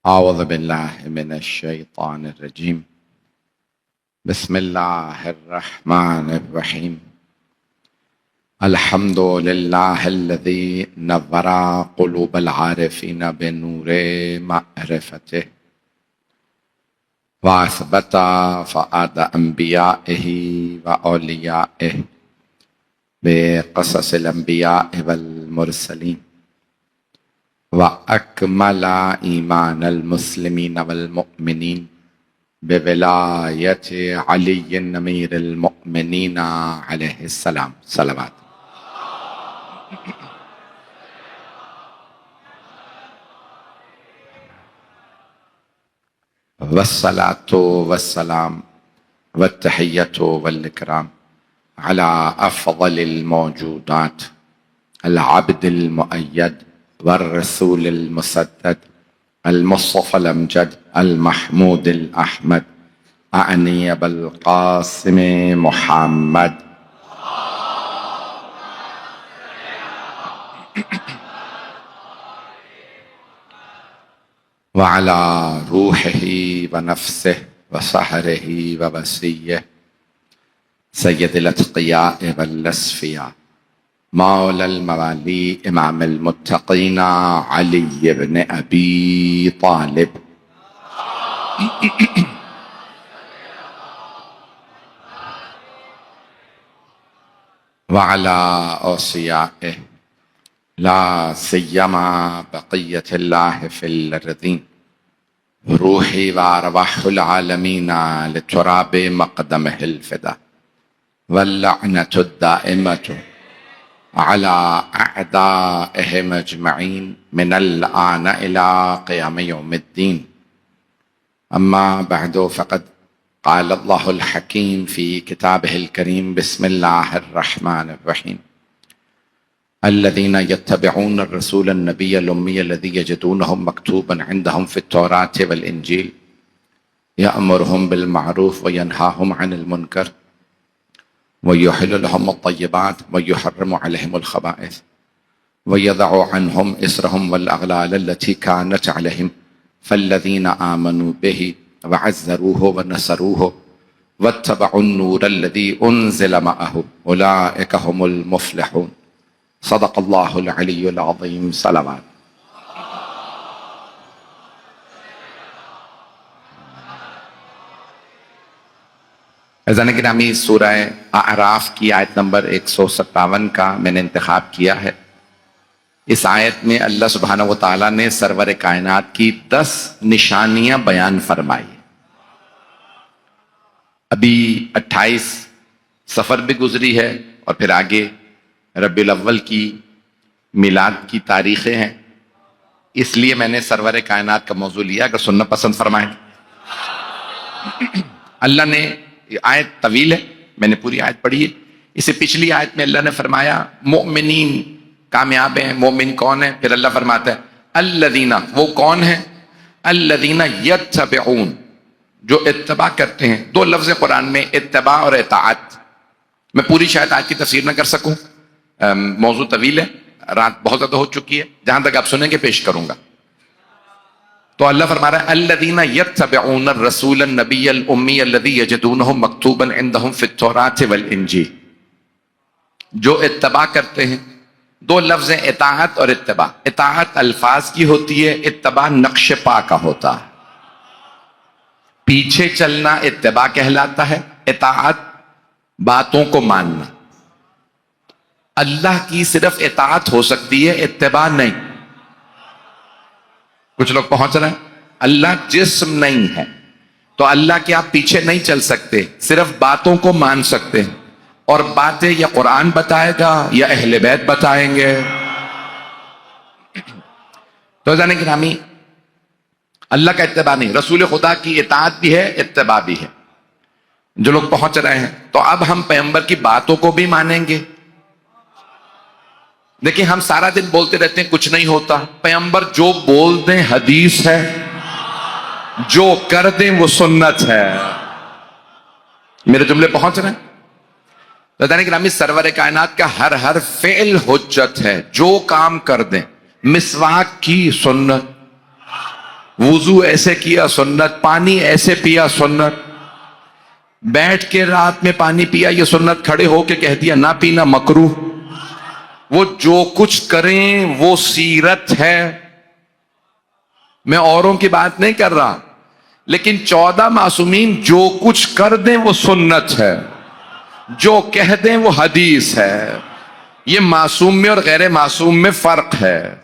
أعوذ بالله من الشيطان الرجيم. بسم الله الرحمن الرحيم. الحمد لله الذي نور قلوب العارفين بنور معرفته وأثبت فؤاد أنبيائه وأوليائه بقصص الأنبياء والمرسلين وأكمل إيمان المسلمين والمؤمنين بولاية علي أمير المؤمنين عليه السلام صلوات. والصلاة والسلام والتحية والإكرام على أفضل الموجودات العبد المؤيد والرسول المسدد المصطفى الأمجد المحمود الأحمد أعني بالقاسم محمد وعلى روحه ونفسه وسحره ووسيه سيد الأتقياء والأصفياء مولى الموالي إمام المتقين علي بن أبي طالب وعلى أوصيائه لا سيما بقية الله في الأرضين روحي وأرواح العالمين لتراب مقدمه الفدا واللعنة الدائمة على أعدائهم أجمعين من الآن إلى قيام يوم الدين. أما بعد فقد قال الله الحكيم في كتابه الكريم بسم الله الرحمن الرحيم الذين يتبعون الرسول النبي الأمي الذي يجدونه مكتوبا عندهم في التوراة والإنجيل يأمرهم بالمعروف وينهاهم عن المنكر ويحل لهم الطيبات ويحرم عليهم الخبائث ويضع عنهم إسرهم والأغلال التي كانت عليهم فالذين آمنوا به وعزروه ونصروه واتبعوا النور الذي أنزل معه أولئك هم المفلحون. صدق الله العلي العظيم. صلوات. عزیزان گرامی، سورہ اعراف کی آیت نمبر 157 کا میں نے انتخاب کیا ہے. اس آیت میں اللہ سبحانہ و تعالیٰ نے سرور کائنات کی 10 نشانیاں بیان فرمائی. ابھی 28 سفر بھی گزری ہے اور پھر آگے ربیع الاول کی میلاد کی تاریخیں ہیں. اس لیے میں نے سرور کائنات کا موضوع لیا. اگر سننا پسند فرمائیں. اللہ نے، یہ آیت طویل ہے، میں نے پوری آیت پڑھی ہے. اسے پچھلی آیت میں اللہ نے فرمایا مؤمنین کامیاب ہیں. مومن کون ہیں؟ پھر اللہ فرماتا ہے الذین، وہ کون ہیں؟ الذین یتبعون، جو اتباع کرتے ہیں. 2 لفظ قرآن میں، اتباع اور اطاعت. میں پوری شاید آیت کی تفسیر نہ کر سکوں، موضوع طویل ہے، رات بہت زیادہ ہو چکی ہے. جہاں تک آپ سنیں گے پیش کروں گا. تو اللہ فرما رہا ہے الذین یتبعون الرسول النبی الامی الذی یجدونہ مکتوبا عندہم فی التوراۃ والانجیل، جو اتباع کرتے ہیں. 2 لفظ ہیں، اطاعت اور اتباع. اطاعت الفاظ کی ہوتی ہے، اتباع نقش پا کا ہوتا ہے. پیچھے چلنا اتباع کہلاتا ہے، اطاعت باتوں کو ماننا. اللہ کی صرف اطاعت ہو سکتی ہے، اتباع نہیں. کچھ لوگ پہنچ رہے ہیں. اللہ جسم نہیں ہے تو اللہ کے آپ پیچھے نہیں چل سکتے، صرف باتوں کو مان سکتے ہیں. اور باتیں یا قرآن بتائے گا یا اہل بیت بتائیں گے. تو جانے گرامی، اللہ کا اتباع نہیں، رسول خدا کی اطاعت بھی ہے، اتباع بھی ہے. جو لوگ پہنچ رہے ہیں تو اب ہم پیغمبر کی باتوں کو بھی مانیں گے. دیکھیں، ہم سارا دن بولتے رہتے ہیں کچھ نہیں ہوتا. پیغمبر جو بول دیں حدیث ہے، جو کر دیں وہ سنت ہے. میرے جملے پہنچ رہے ہیں؟ رضوان گرامی، سرور کائنات کا ہر فعل حجت ہے. جو کام کر دیں، مسواک کی سنت، وضو ایسے کیا سنت، پانی ایسے پیا سنت، بیٹھ کے رات میں پانی پیا یہ سنت، کھڑے ہو کے کہہ دیا نہ پینا مکروہ۔ وہ جو کچھ کریں وہ سیرت ہے، میں اوروں کی بات نہیں کر رہا، لیکن 14 معصومین جو کچھ کر دیں وہ سنت ہے، جو کہہ دیں وہ حدیث ہے۔ یہ معصوم میں اور غیر معصوم میں فرق ہے۔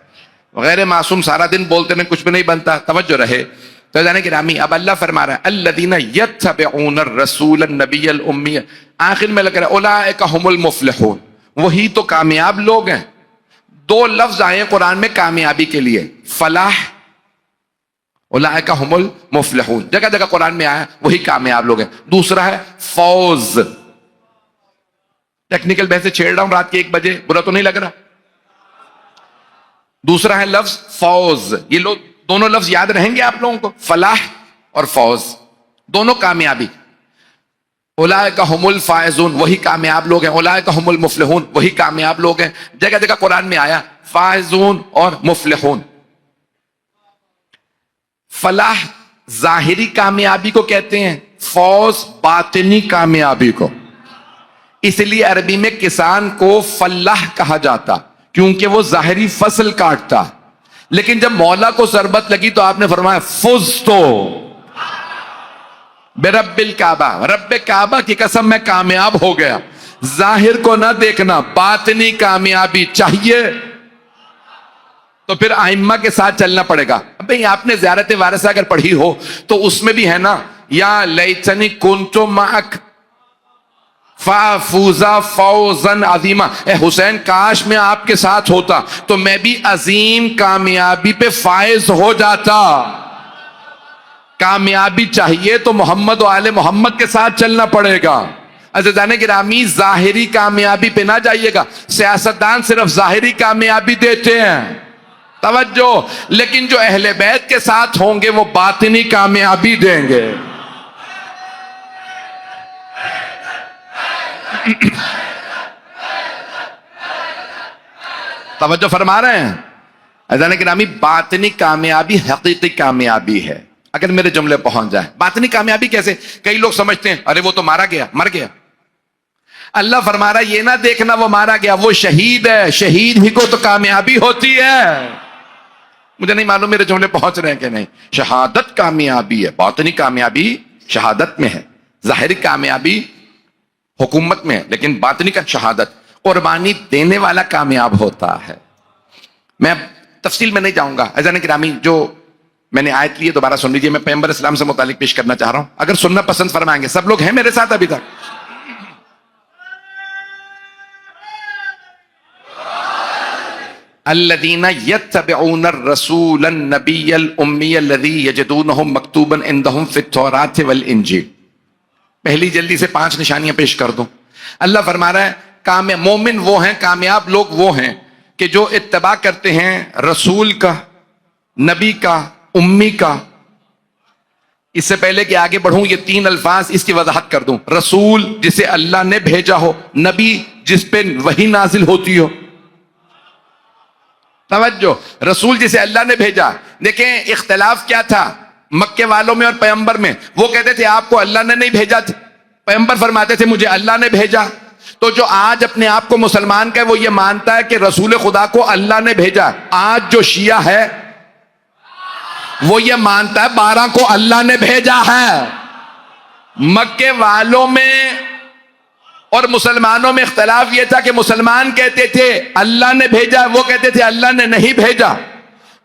غیر معصوم سارا دن بولتے ہیں کچھ بھی نہیں بنتا، توجہ رہے۔ تو جانے گرامی اب اللہ فرما رہا ہے الذین یتبعون الرسول النبی الامی، آخر میں لگ رہا ہے اولئک هم المفلحون، وہی تو کامیاب لوگ ہیں۔ دو لفظ آئے قرآن میں کامیابی کے لیے، فلاح، اولئک هم المفلحون، جگہ جگہ قرآن میں آیا وہی کامیاب لوگ ہیں۔ دوسرا ہے فوز، ٹیکنیکل بحث سے چھیڑ رہا ہوں رات کے 1 بجے، برا تو نہیں لگ رہا؟ دوسرا ہے لفظ فوز، یہ لوگ دونوں لفظ یاد رہیں گے آپ لوگوں کو، فلاح اور فوز، دونوں کامیابی۔ اولئک هم الفائزون، وہی کامیاب لوگ ہیں، اولئک هم المفلحون، وہی کامیاب لوگ ہیں۔ جگہ جگہ قرآن میں آیا فائزون اور مفلحون۔ فلاح ظاہری کامیابی کو کہتے ہیں، فوز باطنی کامیابی کو۔ اس لیے عربی میں کسان کو فلاح کہا جاتا، کیونکہ وہ ظاہری فصل کاٹتا، لیکن جب مولا کو ضربت لگی تو آپ نے فرمایا فزتو برب الکعبہ، رب کعبہ کی قسم میں کامیاب ہو گیا۔ ظاہر کو نہ دیکھنا، باطنی کامیابی چاہیے تو پھر ائمہ کے ساتھ چلنا پڑے گا۔ بھئی آپ نے زیارت وارثہ اگر پڑھی ہو تو اس میں بھی ہے نا، یا لیتنی کنت معک فافوزا فوزا عظیما، اے حسین کاش میں آپ کے ساتھ ہوتا تو میں بھی عظیم کامیابی پہ فائز ہو جاتا۔ کامیابی چاہیے تو محمد و آل محمد کے ساتھ چلنا پڑے گا۔ عزیزان گرامی ظاہری کامیابی پہ نہ جائیے گا، سیاستدان صرف ظاہری کامیابی دیتے ہیں، توجہ، لیکن جو اہل بیت کے ساتھ ہوں گے وہ باطنی کامیابی دیں گے۔ توجہ فرما رہے ہیں عزیزان گرامی، باطنی کامیابی حقیقی کامیابی ہے۔ اگر میرے جملے پہنچ جائیں باطنی کامیابی کیسے؟ کئی لوگ سمجھتے ہیں ارے وہ تو مر گیا۔ اللہ فرما رہا ہے یہ نہ دیکھنا وہ مارا گیا، وہ شہید ہے، شہید ہی کو تو کامیابی ہوتی ہے۔ مجھے نہیں معلوم میرے جملے پہنچ رہے ہیں کہ نہیں۔ شہادت کامیابی ہے، باطنی کامیابی شہادت میں ہے، ظاہری کامیابی حکومت میں ہے، لیکن باطنی کا شہادت، قربانی دینے والا کامیاب ہوتا ہے۔ میں تفصیل میں نہیں جاؤں گا عزیزان گرامی، جو میں نے آیت لی ہے دوبارہ سن لیجیے، میں پیغمبر اسلام سے متعلق پیش کرنا چاہ رہا ہوں، اگر سننا پسند فرمائیں گے۔ سب لوگ ہیں میرے ساتھ ابھی تک؟ الذین یتبعون الرسول النبی الامی الذی یجدونہ مکتوبا عندہم فی التوراۃ والانجیل۔ پہلی جلدی سے 5 نشانیاں پیش کر دوں۔ اللہ فرما رہا ہے مومن وہ ہیں، کامیاب لوگ وہ ہیں کہ جو اتباع کرتے ہیں رسول کا، نبی کا، امی کا۔ اس سے پہلے کہ آگے بڑھوں یہ 3 الفاظ اس کی وضاحت کر دوں۔ رسول جسے اللہ نے بھیجا ہو، نبی جس پہ وحی نازل ہوتی ہو، توجہ، رسول جسے اللہ نے بھیجا۔ دیکھیں اختلاف کیا تھا مکے والوں میں اور پیغمبر میں، وہ کہتے تھے آپ کو اللہ نے نہیں بھیجا، پیغمبر فرماتے تھے مجھے اللہ نے بھیجا۔ تو جو آج اپنے آپ کو مسلمان کا ہے وہ یہ مانتا ہے کہ رسول خدا کو اللہ نے بھیجا۔ آج جو شیعہ ہے وہ یہ مانتا ہے 12 کو اللہ نے بھیجا ہے۔ مکے والوں میں اور مسلمانوں میں اختلاف یہ تھا کہ مسلمان کہتے تھے اللہ نے بھیجا، وہ کہتے تھے اللہ نے نہیں بھیجا۔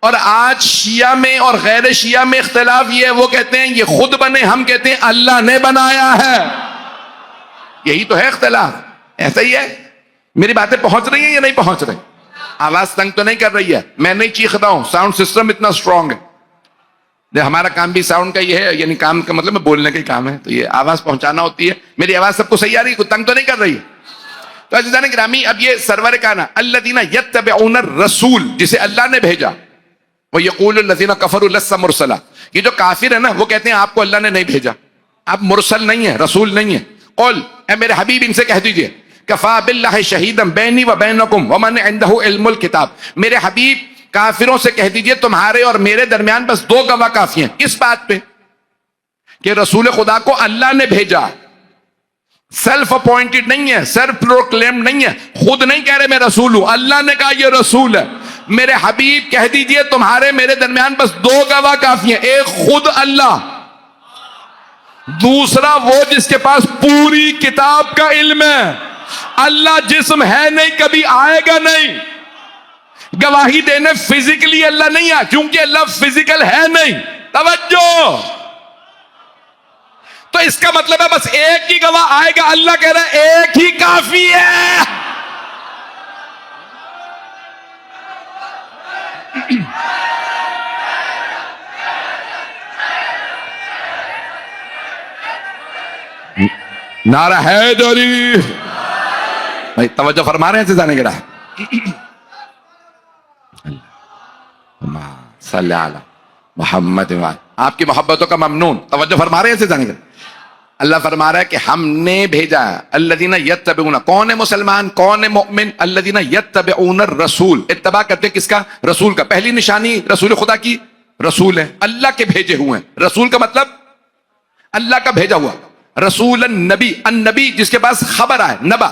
اور آج شیعہ میں اور غیر شیعہ میں اختلاف یہ ہے، وہ کہتے ہیں یہ خود بنے، ہم کہتے ہیں اللہ نے بنایا ہے۔ یہی تو ہے اختلاف، ایسا ہی ہے۔ میری باتیں پہنچ رہی ہیں یا نہیں پہنچ رہی؟ آواز تنگ تو نہیں کر رہی ہے؟ میں نہیں چیخ رہا ہوں، ساؤنڈ سسٹم اتنا اسٹرانگ ہے۔ ہمارا کام بھی ساؤنڈ کا یہ ہے، یعنی کام کا مطلب بولنے کا ہی کام ہے، تو یہ آواز پہنچانا ہوتی ہے۔ میری آواز سب کو صحیح آ رہی ہے؟ کوئی تنگ تو نہیں کر رہی ہے؟ تو عزیزان گرامی اب یہ سرور کانا الذین یتبعون الرسول جسے اللہ نے بھیجا، وَيَقُولُ الَّذِينَ كَفَرُوا لَسَّ مُرْسَلًا، یہ جو کافر ہے نا وہ کہتے ہیں آپ کو اللہ نے نہیں بھیجا، آپ مرسل نہیں ہیں، رسول نہیں ہیں۔ قل، اے میرے حبیب ان سے کہہ دیجئے کفا باللہ شہیدا بینی و بینکم ومن عنده علم الکتاب، میرے حبیب کافروں سے کہہ دیجئے تمہارے اور میرے درمیان بس 2 گواہ کافی ہیں. کس بات پہ؟ کہ رسول خدا کو اللہ نے بھیجا. سیلف اپوائنٹڈ نہیں ہے, سیلف پروکلیم نہیں ہے, خود نہیں کہہ رہے میں رسول ہوں, اللہ نے کہا یہ رسول ہے. میرے حبیب کہہ دیجئے تمہارے میرے درمیان بس 2 گواہ کافی ہیں, ایک خود اللہ, دوسرا وہ جس کے پاس پوری کتاب کا علم ہے. اللہ جسم ہے نہیں, کبھی آئے گا نہیں. گواہی دینے فزیکلی اللہ نہیں آ, کیونکہ اللہ فزیکل ہے نہیں. توجہ. تو اس کا مطلب ہے بس ایک ہی گواہ آئے گا. اللہ کہہ رہا ہے ایک ہی کافی ہے. نعرہ حیدری. بھائی توجہ فرما رہے ہیں سیزانے کے رہا. صلی اللہ محمد. آپ کی محبتوں کا ممنون. توجہ فرما رہے ہیں سیزانے کے رہا. اللہ فرما رہا ہے کہ ہم نے بھیجا الذین یتبعون. کون ہے مسلمان, کون ہے مؤمن؟ الذین یتبعون الرسول. اتباع کرتے کس کا؟ رسول کا. پہلی نشانی رسول خدا کی, رسول ہے, اللہ کے بھیجے ہوئے ہیں. رسول کا مطلب اللہ کا بھیجا ہوا. رسول النبی, النبی جس کے پاس خبر آئے, نبا.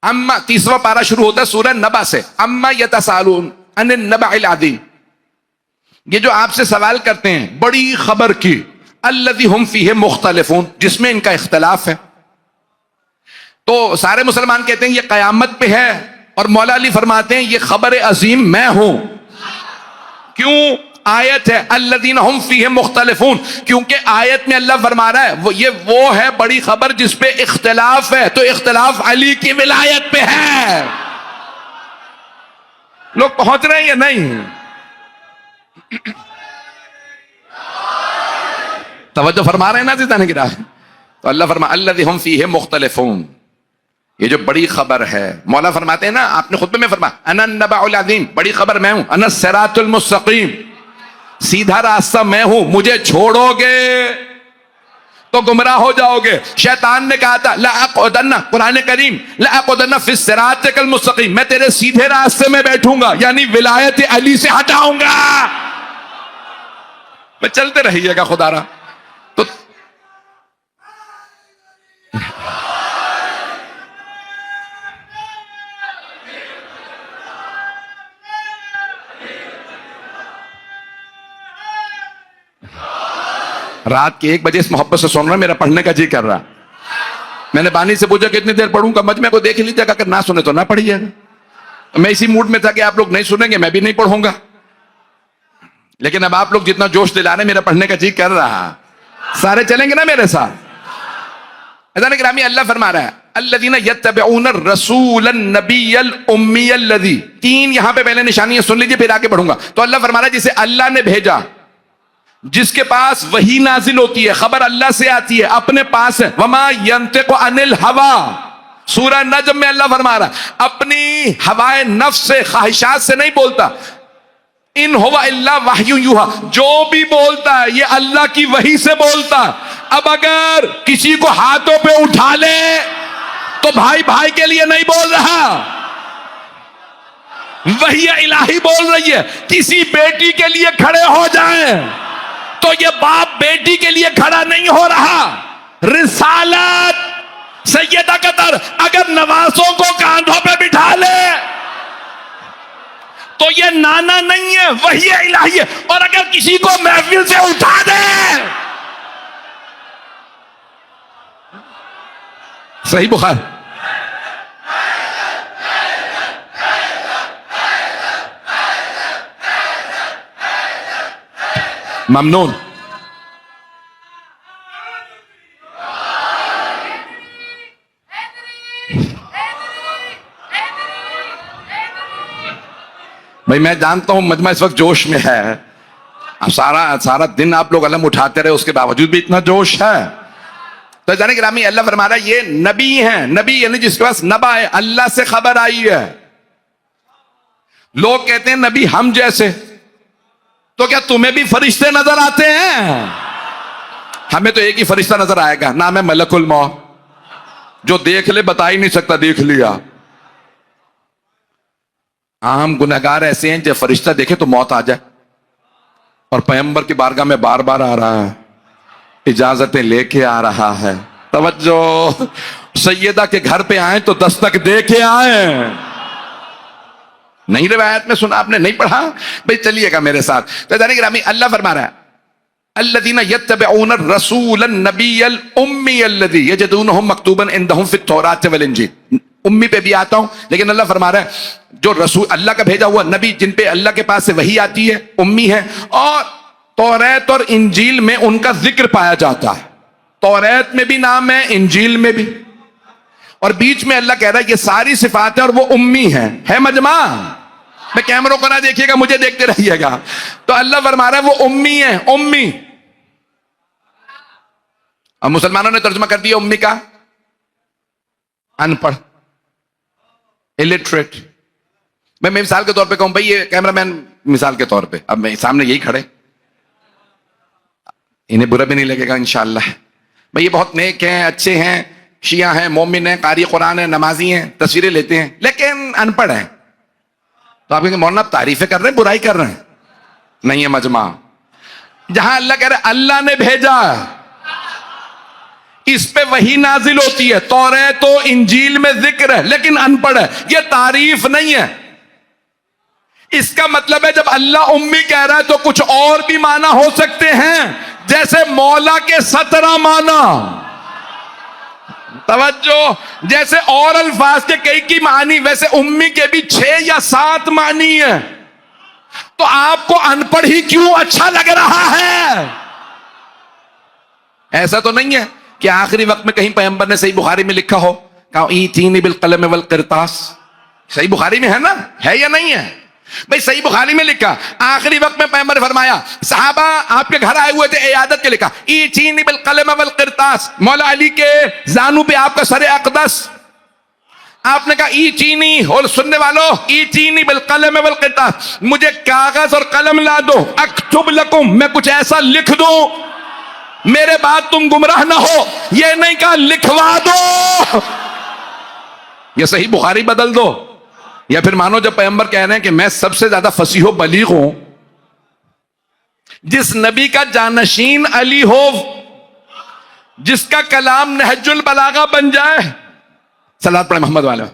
اما 30واں پارہ شروع ہوتا ہے سورہ نبا سے. اما یتسالون عن النبأ العظیم. یہ جو آپ سے سوال کرتے ہیں بڑی خبر کی, الذی ہم فیہ مختلفون, جس میں ان کا اختلاف ہے. تو سارے مسلمان کہتے ہیں یہ قیامت پہ ہے, اور مولا علی فرماتے ہیں یہ خبر عظیم میں ہوں. کیوں؟ آیت ہے الذین ہم فیہ مختلفون, کیونکہ آیت میں اللہ فرما رہا ہے یہ وہ ہے بڑی خبر جس پہ اختلاف ہے. تو اختلاف علی کی ولایت پہ ہے. لوگ پہنچ رہے ہیں یا نہیں؟ توجہ فرما رہے ہیں نا جتانے کی راہ. تو اللہ فرما الذی ہم فیہ مختلفون, یہ جو بڑی خبر ہے. مولا فرماتے ہیں نا, آپ نے خطبے میں فرمایا انا النبأ العظیم, بڑی خبر میں ہوں. انا الصراط المستقیم, سیدھا راستہ میں ہوں. مجھے چھوڑو گے تو گمراہ ہو جاؤ گے. شیطان نے کہا تھا لأقعدن, قرآن کریم, لأقعدن فی الصراط المستقیم, میں تیرے سیدھے راستے میں بیٹھوں گا, یعنی ولایت علی سے ہٹاؤں گا. میں چلتے رہیے گا خدا را. تو رات کے 1 بجے اس محبت سے سن رہا, میرا پڑھنے کا جی کر رہا. میں نے بانی سے پوچھا کتنی دیر پڑھوں گا, مجمع کو دیکھ لیجیے گا, اگر نہ سنے تو نہ پڑھیے گا. میں اسی موڈ میں تھا کہ آپ لوگ نہیں سنیں گے, میں بھی نہیں پڑھوں گا. لیکن اب آپ لوگ جتنا جوش دلا رہے, میرا پڑھنے کا جی کر رہا. سارے چلیں گے نا میرے ساتھ؟ عزیزان گرامی, اللہ فرما رہا ہے الذین یتبعون الرسول النبی الامی الذی. 3 یہاں پہ پہلے نشانی ہے, سن لیجیے پھر آگے بڑھوں گا. تو اللہ فرما رہا ہے جسے اللہ نے بھیجا, جس کے پاس وحی نازل ہوتی ہے, خبر اللہ سے آتی ہے, اپنے پاس ہے. وما ینطق عن الہوا, سورہ نجم میں اللہ فرما رہا ہے اپنی ہوائے نفس سے, خواہشات سے نہیں بولتا. ان ہوا الا وحی یوحا, جو بھی بولتا ہے یہ اللہ کی وحی سے بولتا. اب اگر کسی کو ہاتھوں پہ اٹھا لے تو بھائی بھائی کے لیے نہیں بول رہا, وحی الہی بول رہی ہے. کسی بیٹی کے لیے کھڑے ہو جائیں تو یہ باپ بیٹی کے لیے کھڑا نہیں ہو رہا. رسالت سیدہ قطر اگر نوازوں کو کاندھوں پہ بٹھا لے تو یہ نانا نہیں ہے, وحی الہی ہے. اور اگر کسی کو محفل سے اٹھا دے, صحیح بخاری, ممنون. بھائی میں جانتا ہوں مجمع اس وقت جوش میں ہے, اب سارا دن آپ لوگ علم اٹھاتے رہے, اس کے باوجود بھی اتنا جوش ہے. تو جانے گرامی, اللہ فرما رہا ہے یہ نبی ہیں. نبی یعنی جس کے پاس نبا ہے, اللہ سے خبر آئی ہے. لوگ کہتے ہیں نبی ہم جیسے, تو کیا تمہیں بھی فرشتے نظر آتے ہیں؟ ہمیں تو ایک ہی فرشتہ نظر آئے گا, نام ہے ملک الموت, جو دیکھ لے بتا ہی نہیں سکتا دیکھ لیا. عام گنہگار ایسے ہیں جب فرشتہ دیکھے تو موت آ جائے، اور پیغمبر کی بارگاہ میں بار بار آ رہا ہے، اجازتیں لے کے آ رہا ہے. توجہ، سیدہ کے گھر پہ آئیں تو دستک دے کے آئیں. نہیں روایت میں سنا آپ نے، نہیں پڑھا؟ بھئی چلیے گا میرے ساتھ. تو جانے گرامی اللہ فرما رہا ہے الذین یتبعون الرسول النبی الامی الذی یجدونہ مکتوبا عندہم فی التوراۃ والانجیل. امی پہ بھی آتا ہوں، لیکن اللہ فرما رہا ہے جو رسول اللہ کا بھیجا ہوا نبی جن پہ اللہ کے پاس سے وحی آتی ہے امی ہے، اور توریت اور انجیل میں ان کا ذکر پایا جاتا ہے. توریت میں بھی نام ہے، انجیل میں بھی، اور بیچ میں اللہ کہہ رہا ہے یہ ساری صفات ہیں اور وہ امی ہیں. ہے مجمع؟ میں کیمروں کو نہ دیکھیے گا، مجھے دیکھتے رہیے گا. تو اللہ فرما رہا ہے وہ امی ہیں، امی. اب مسلمانوں نے ترجمہ کر دیا امی کا ان پڑھ، illiterate. میں مثال کے طور پہ کہوں بھائی، یہ کیمرہ مین مثال کے طور پہ، اب میں سامنے یہی کھڑے، انہیں برا بھی نہیں لگے گا انشاءاللہ. بھائی یہ بہت نیک ہیں، اچھے ہیں، شیعہ ہیں، مومن ہیں، قاری قرآن ہیں، نمازی ہیں، تصویریں لیتے ہیں، لیکن ان پڑھ ہیں. تو آپ کہیں گے مولانا آپ تعریفیں کر رہے ہیں برائی کر رہے ہیں؟ نہیں ہے مجمع. جہاں اللہ کہہ رہے ہیں اللہ نے بھیجا، اس پہ وہی نازل ہوتی ہے، توریت تو انجیل میں ذکر ہے لیکن ان پڑھ ہے، یہ تعریف نہیں ہے. اس کا مطلب ہے جب اللہ امی کہہ رہا ہے تو کچھ اور بھی معنی ہو سکتے ہیں، جیسے مولا کے 17 معنی. توجہ، جیسے اور الفاظ کے کئی کی معنی، ویسے امی کے بھی 6 یا 7 معنی ہیں. تو آپ کو ان پڑھ ہی کیوں اچھا لگ رہا ہے؟ ایسا تو نہیں ہے کہ آخری وقت میں کہیں پیغمبر نے صحیح بخاری میں لکھا ہو کہ ایتینی بالقلم والقرطاس. صحیح بخاری میں ہے نا؟ ہے یا نہیں ہے؟ بھئی صحیح بخاری میں لکھا، آخری وقت میں پیغمبر نے فرمایا صحابہ آپ کے گھر آئے ہوئے تھے عیادت کے، لکھا ایتینی بالقلم والقرطاس. مولا علی کے زانو پہ آپ کا سر اقدس، آپ نے کہا ایتینی، اور سننے والوں ایتینی بالقلم والقرطاس، مجھے کاغذ اور قلم لا دو، اکتب لکم، میں کچھ ایسا لکھ دوں میرے بعد تم گمراہ نہ ہو. یہ نہیں کہا لکھوا دو. یہ صحیح بخاری بدل دو، یا پھر مانو جب پیغمبر کہہ رہے ہیں کہ میں سب سے زیادہ فصیح و بلیغ ہوں، جس نبی کا جانشین علی ہو، جس کا کلام نہج البلاغہ بن جائے. صلوات پڑھیں محمد والے.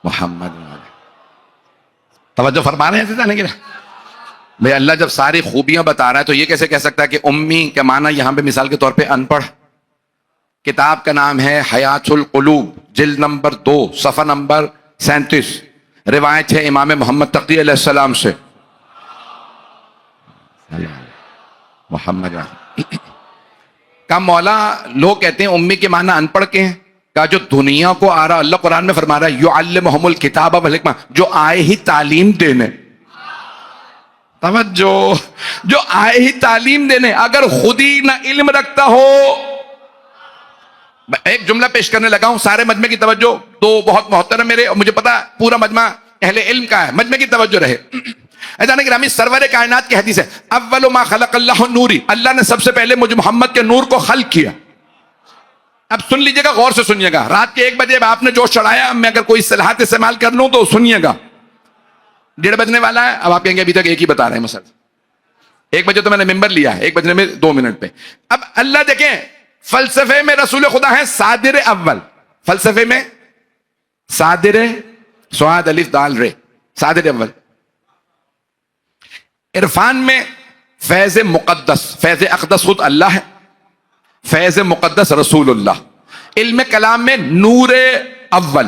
محمد. توجہ فرما رہے ہیں جانے کے بھئی اللہ جب ساری خوبیاں بتا رہا ہے تو یہ کیسے کہہ سکتا ہے کہ امی کا معنی یہاں پہ مثال کے طور پہ ان پڑھ. کتاب کا نام ہے حیات القلوب، جلد نمبر 2 صفحہ نمبر 37. روایت ہے امام محمد تقی علیہ السلام سے. محمد کا مولا لوگ کہتے ہیں امی کے معنی ان پڑھ کے ہیں، کہ جو دنیا کو آ رہا، اللہ قرآن میں فرما رہا ہے یعلمہم الکتاب والحکمہ، جو آئے ہی تعلیم دینے. توجہ، جو آئے ہی تعلیم دینے. اگر خود ہی نہ علم رکھتا ہو. ایک جملہ پیش کرنے لگا ہوں، سارے مجمع کی توجہ، تو بہت محترم میرے، مجھے پتا پورا مجمع اہل علم کا ہے، مجمع کی توجہ رہے. جانے گرامی سرور کائنات کی حدیث ہے اول ما خلق اللہ نوری، اللہ نے سب سے پہلے مجھ محمد کے نور کو خلق کیا. اب سن لیجئے گا، غور سے سنیے گا. رات کے 1 بجے آپ نے جوش چڑھایا، میں اگر کوئی اصطلاحات استعمال کر لوں تو سنیے گا. 1:30 بجنے والا ہے، اب آپ کہیں گے ابھی تک ایک ہی بتا رہے ہیں مسئلہ. 1 بجے تو میں نے ممبر لیا ہے، 1 بجنے میں 2 منٹ پہ. اب اللہ دیکھیں فلسفے میں رسول خدا ہے صادر اول. فلسفے میں صادر، صاد الف دال رے، صادر اول. عرفان میں فیض مقدس، فیض اقدس خود اللہ ہے، فیض مقدس رسول اللہ. علم کلام میں نور اول.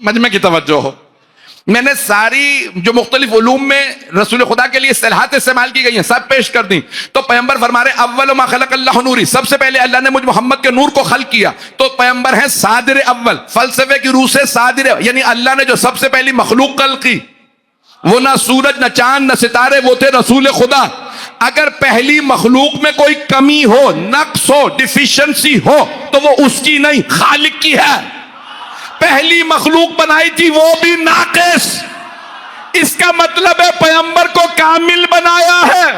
مجمع کی توجہ ہو، میں نے ساری جو مختلف علوم میں رسول خدا کے لیے اصطلاحات استعمال کی گئی ہیں سب پیش کر دیں. تو پیغمبر فرما رہے اول ما خلق اللہ نوری، سب سے پہلے اللہ نے مجھ محمد کے نور کو خلق کیا. تو پیغمبر ہیں صادر اول، فلسفے کی روح سے صادر، یعنی اللہ نے جو سب سے پہلی مخلوق خلق کی، وہ نہ سورج نہ چاند نہ ستارے، وہ تھے رسول خدا۔ اگر پہلی مخلوق میں کوئی کمی ہو، نقص ہو، ڈیفیشنسی ہو، تو وہ اس کی نہیں، خالق کی ہے۔ پہلی مخلوق بنائی تھی وہ بھی ناقص، اس کا مطلب ہے پیغمبر کو کامل بنایا ہے۔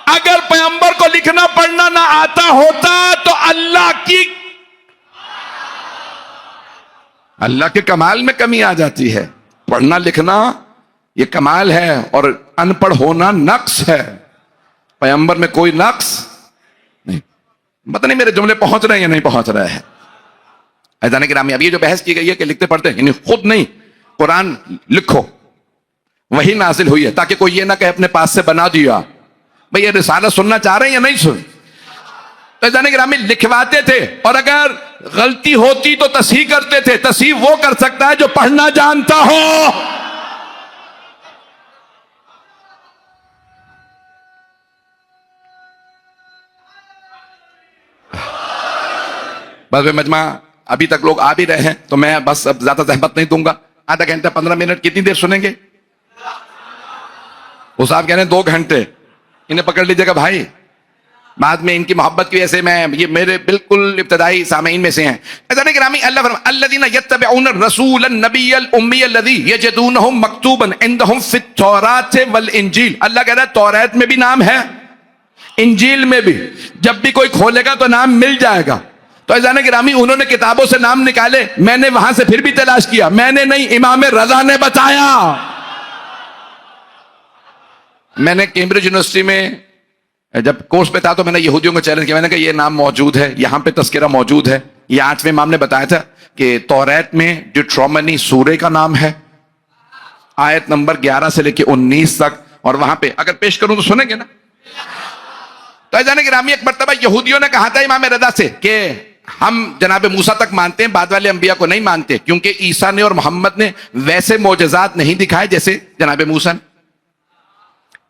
اگر پیغمبر کو لکھنا پڑھنا نہ آتا ہوتا تو اللہ کے کمال میں کمی آ جاتی ہے۔ پڑھنا لکھنا یہ کمال ہے اور ان پڑھ ہونا نقص ہے۔ پیغمبر میں کوئی نقص نہیں۔ پتہ نہیں میرے جملے پہنچ رہے ہیں یا نہیں پہنچ رہے ہیں۔ عزیزان گرامی، اب یہ جو بحث کی گئی ہے کہ لکھتے پڑھتے ہیں، یعنی خود نہیں، قرآن لکھو، وہی نازل ہوئی ہے تاکہ کوئی یہ نہ کہے اپنے پاس سے بنا دیا۔ بھئی یہ رسالہ سننا چاہ رہے ہیں یا نہیں سن؟ تو عزیزان گرامی لکھواتے تھے، اور اگر غلطی ہوتی تو تصحیح کرتے تھے۔ تصحیح وہ کر سکتا ہے جو پڑھنا جانتا ہو۔ بس مجمع ابھی تک لوگ آ بھی رہے ہیں تو میں بس اب زیادہ زحمت نہیں دوں گا۔ آدھا گھنٹہ 15 منٹ کتنی دیر سنیں گے؟ وہ صاحب کہہ رہے ہیں 2 گھنٹے، انہیں پکڑ لیجئے گا بھائی۔ بعد میں ان کی محبت کی وجہ سے میں یہ میرے بالکل ابتدائی سامعین میں سے ہیں۔ عزیزان گرامی، اللہ فرماتا ہے الذین یتبعون الرسول النبی الامی الذی یجدونہ مکتوبا عندہم فی التوراۃ والانجیل۔ اللہ کہہ رہا ہے توریت میں بھی نام ہے، انجیل میں بھی، جب بھی کوئی کھولے گا تو نام مل جائے گا۔ تو عزیزان گرامی انہوں نے کتابوں سے نام نکالے، میں نے وہاں سے پھر بھی تلاش کیا، میں نے نہیں، امام رضا نے بتایا۔ میں نے کیمبرج یونیورسٹی میں جب کورس پہ تھا تو میں نے یہودیوں کو چیلنج کیا، میں نے کہا یہ نام موجود ہے، یہاں پہ تذکرہ موجود ہے۔ یہ 8ویں امام نے بتایا تھا کہ توریت میں ڈیوٹرومنی سورے کا نام ہے، آیت نمبر 11 سے لے کے 19 تک، اور وہاں پہ اگر پیش کروں تو سنیں گے نا۔ تو عزیزان گرامی ایک مرتبہ یہودیوں نے کہا تھا امام رضا سے کہ ہم جناب موسیٰ تک مانتے ہیں، بعد والے انبیاء کو نہیں مانتے، کیونکہ عیسیٰ نے اور محمد نے ویسے معجزات نہیں دکھائے جیسے جناب موسیٰ نے۔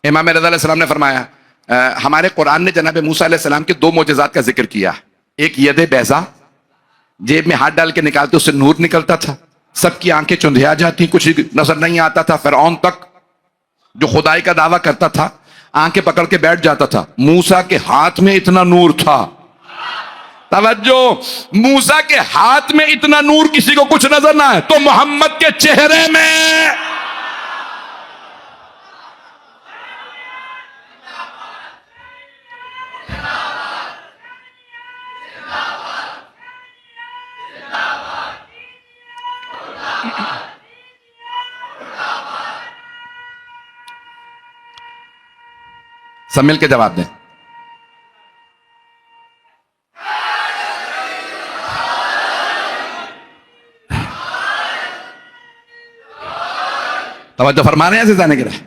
امام رضا علیہ السلام نے فرمایا ہمارے قرآن نے جناب موسیٰ علیہ السلام کے 2 معجزات کا ذکر کیا۔ ایک ید بیضا، جیب میں ہاتھ ڈال کے نکالتے اس سے نور نکلتا تھا، سب کی آنکھیں چندھیا جاتی، کچھ نظر نہیں آتا تھا۔ فرعون تک جو خدائی کا دعویٰ کرتا تھا آنکھیں پکڑ کے بیٹھ جاتا تھا۔ موسیٰ کے ہاتھ میں اتنا نور تھا، توجہ، موسیٰ کے ہاتھ میں اتنا نور کسی کو کچھ نظر نہ آئے، تو محمد کے چہرے میں سب مل کے جواب دیں۔ توجہ فرما رہے ہیں عزیزان گرامی،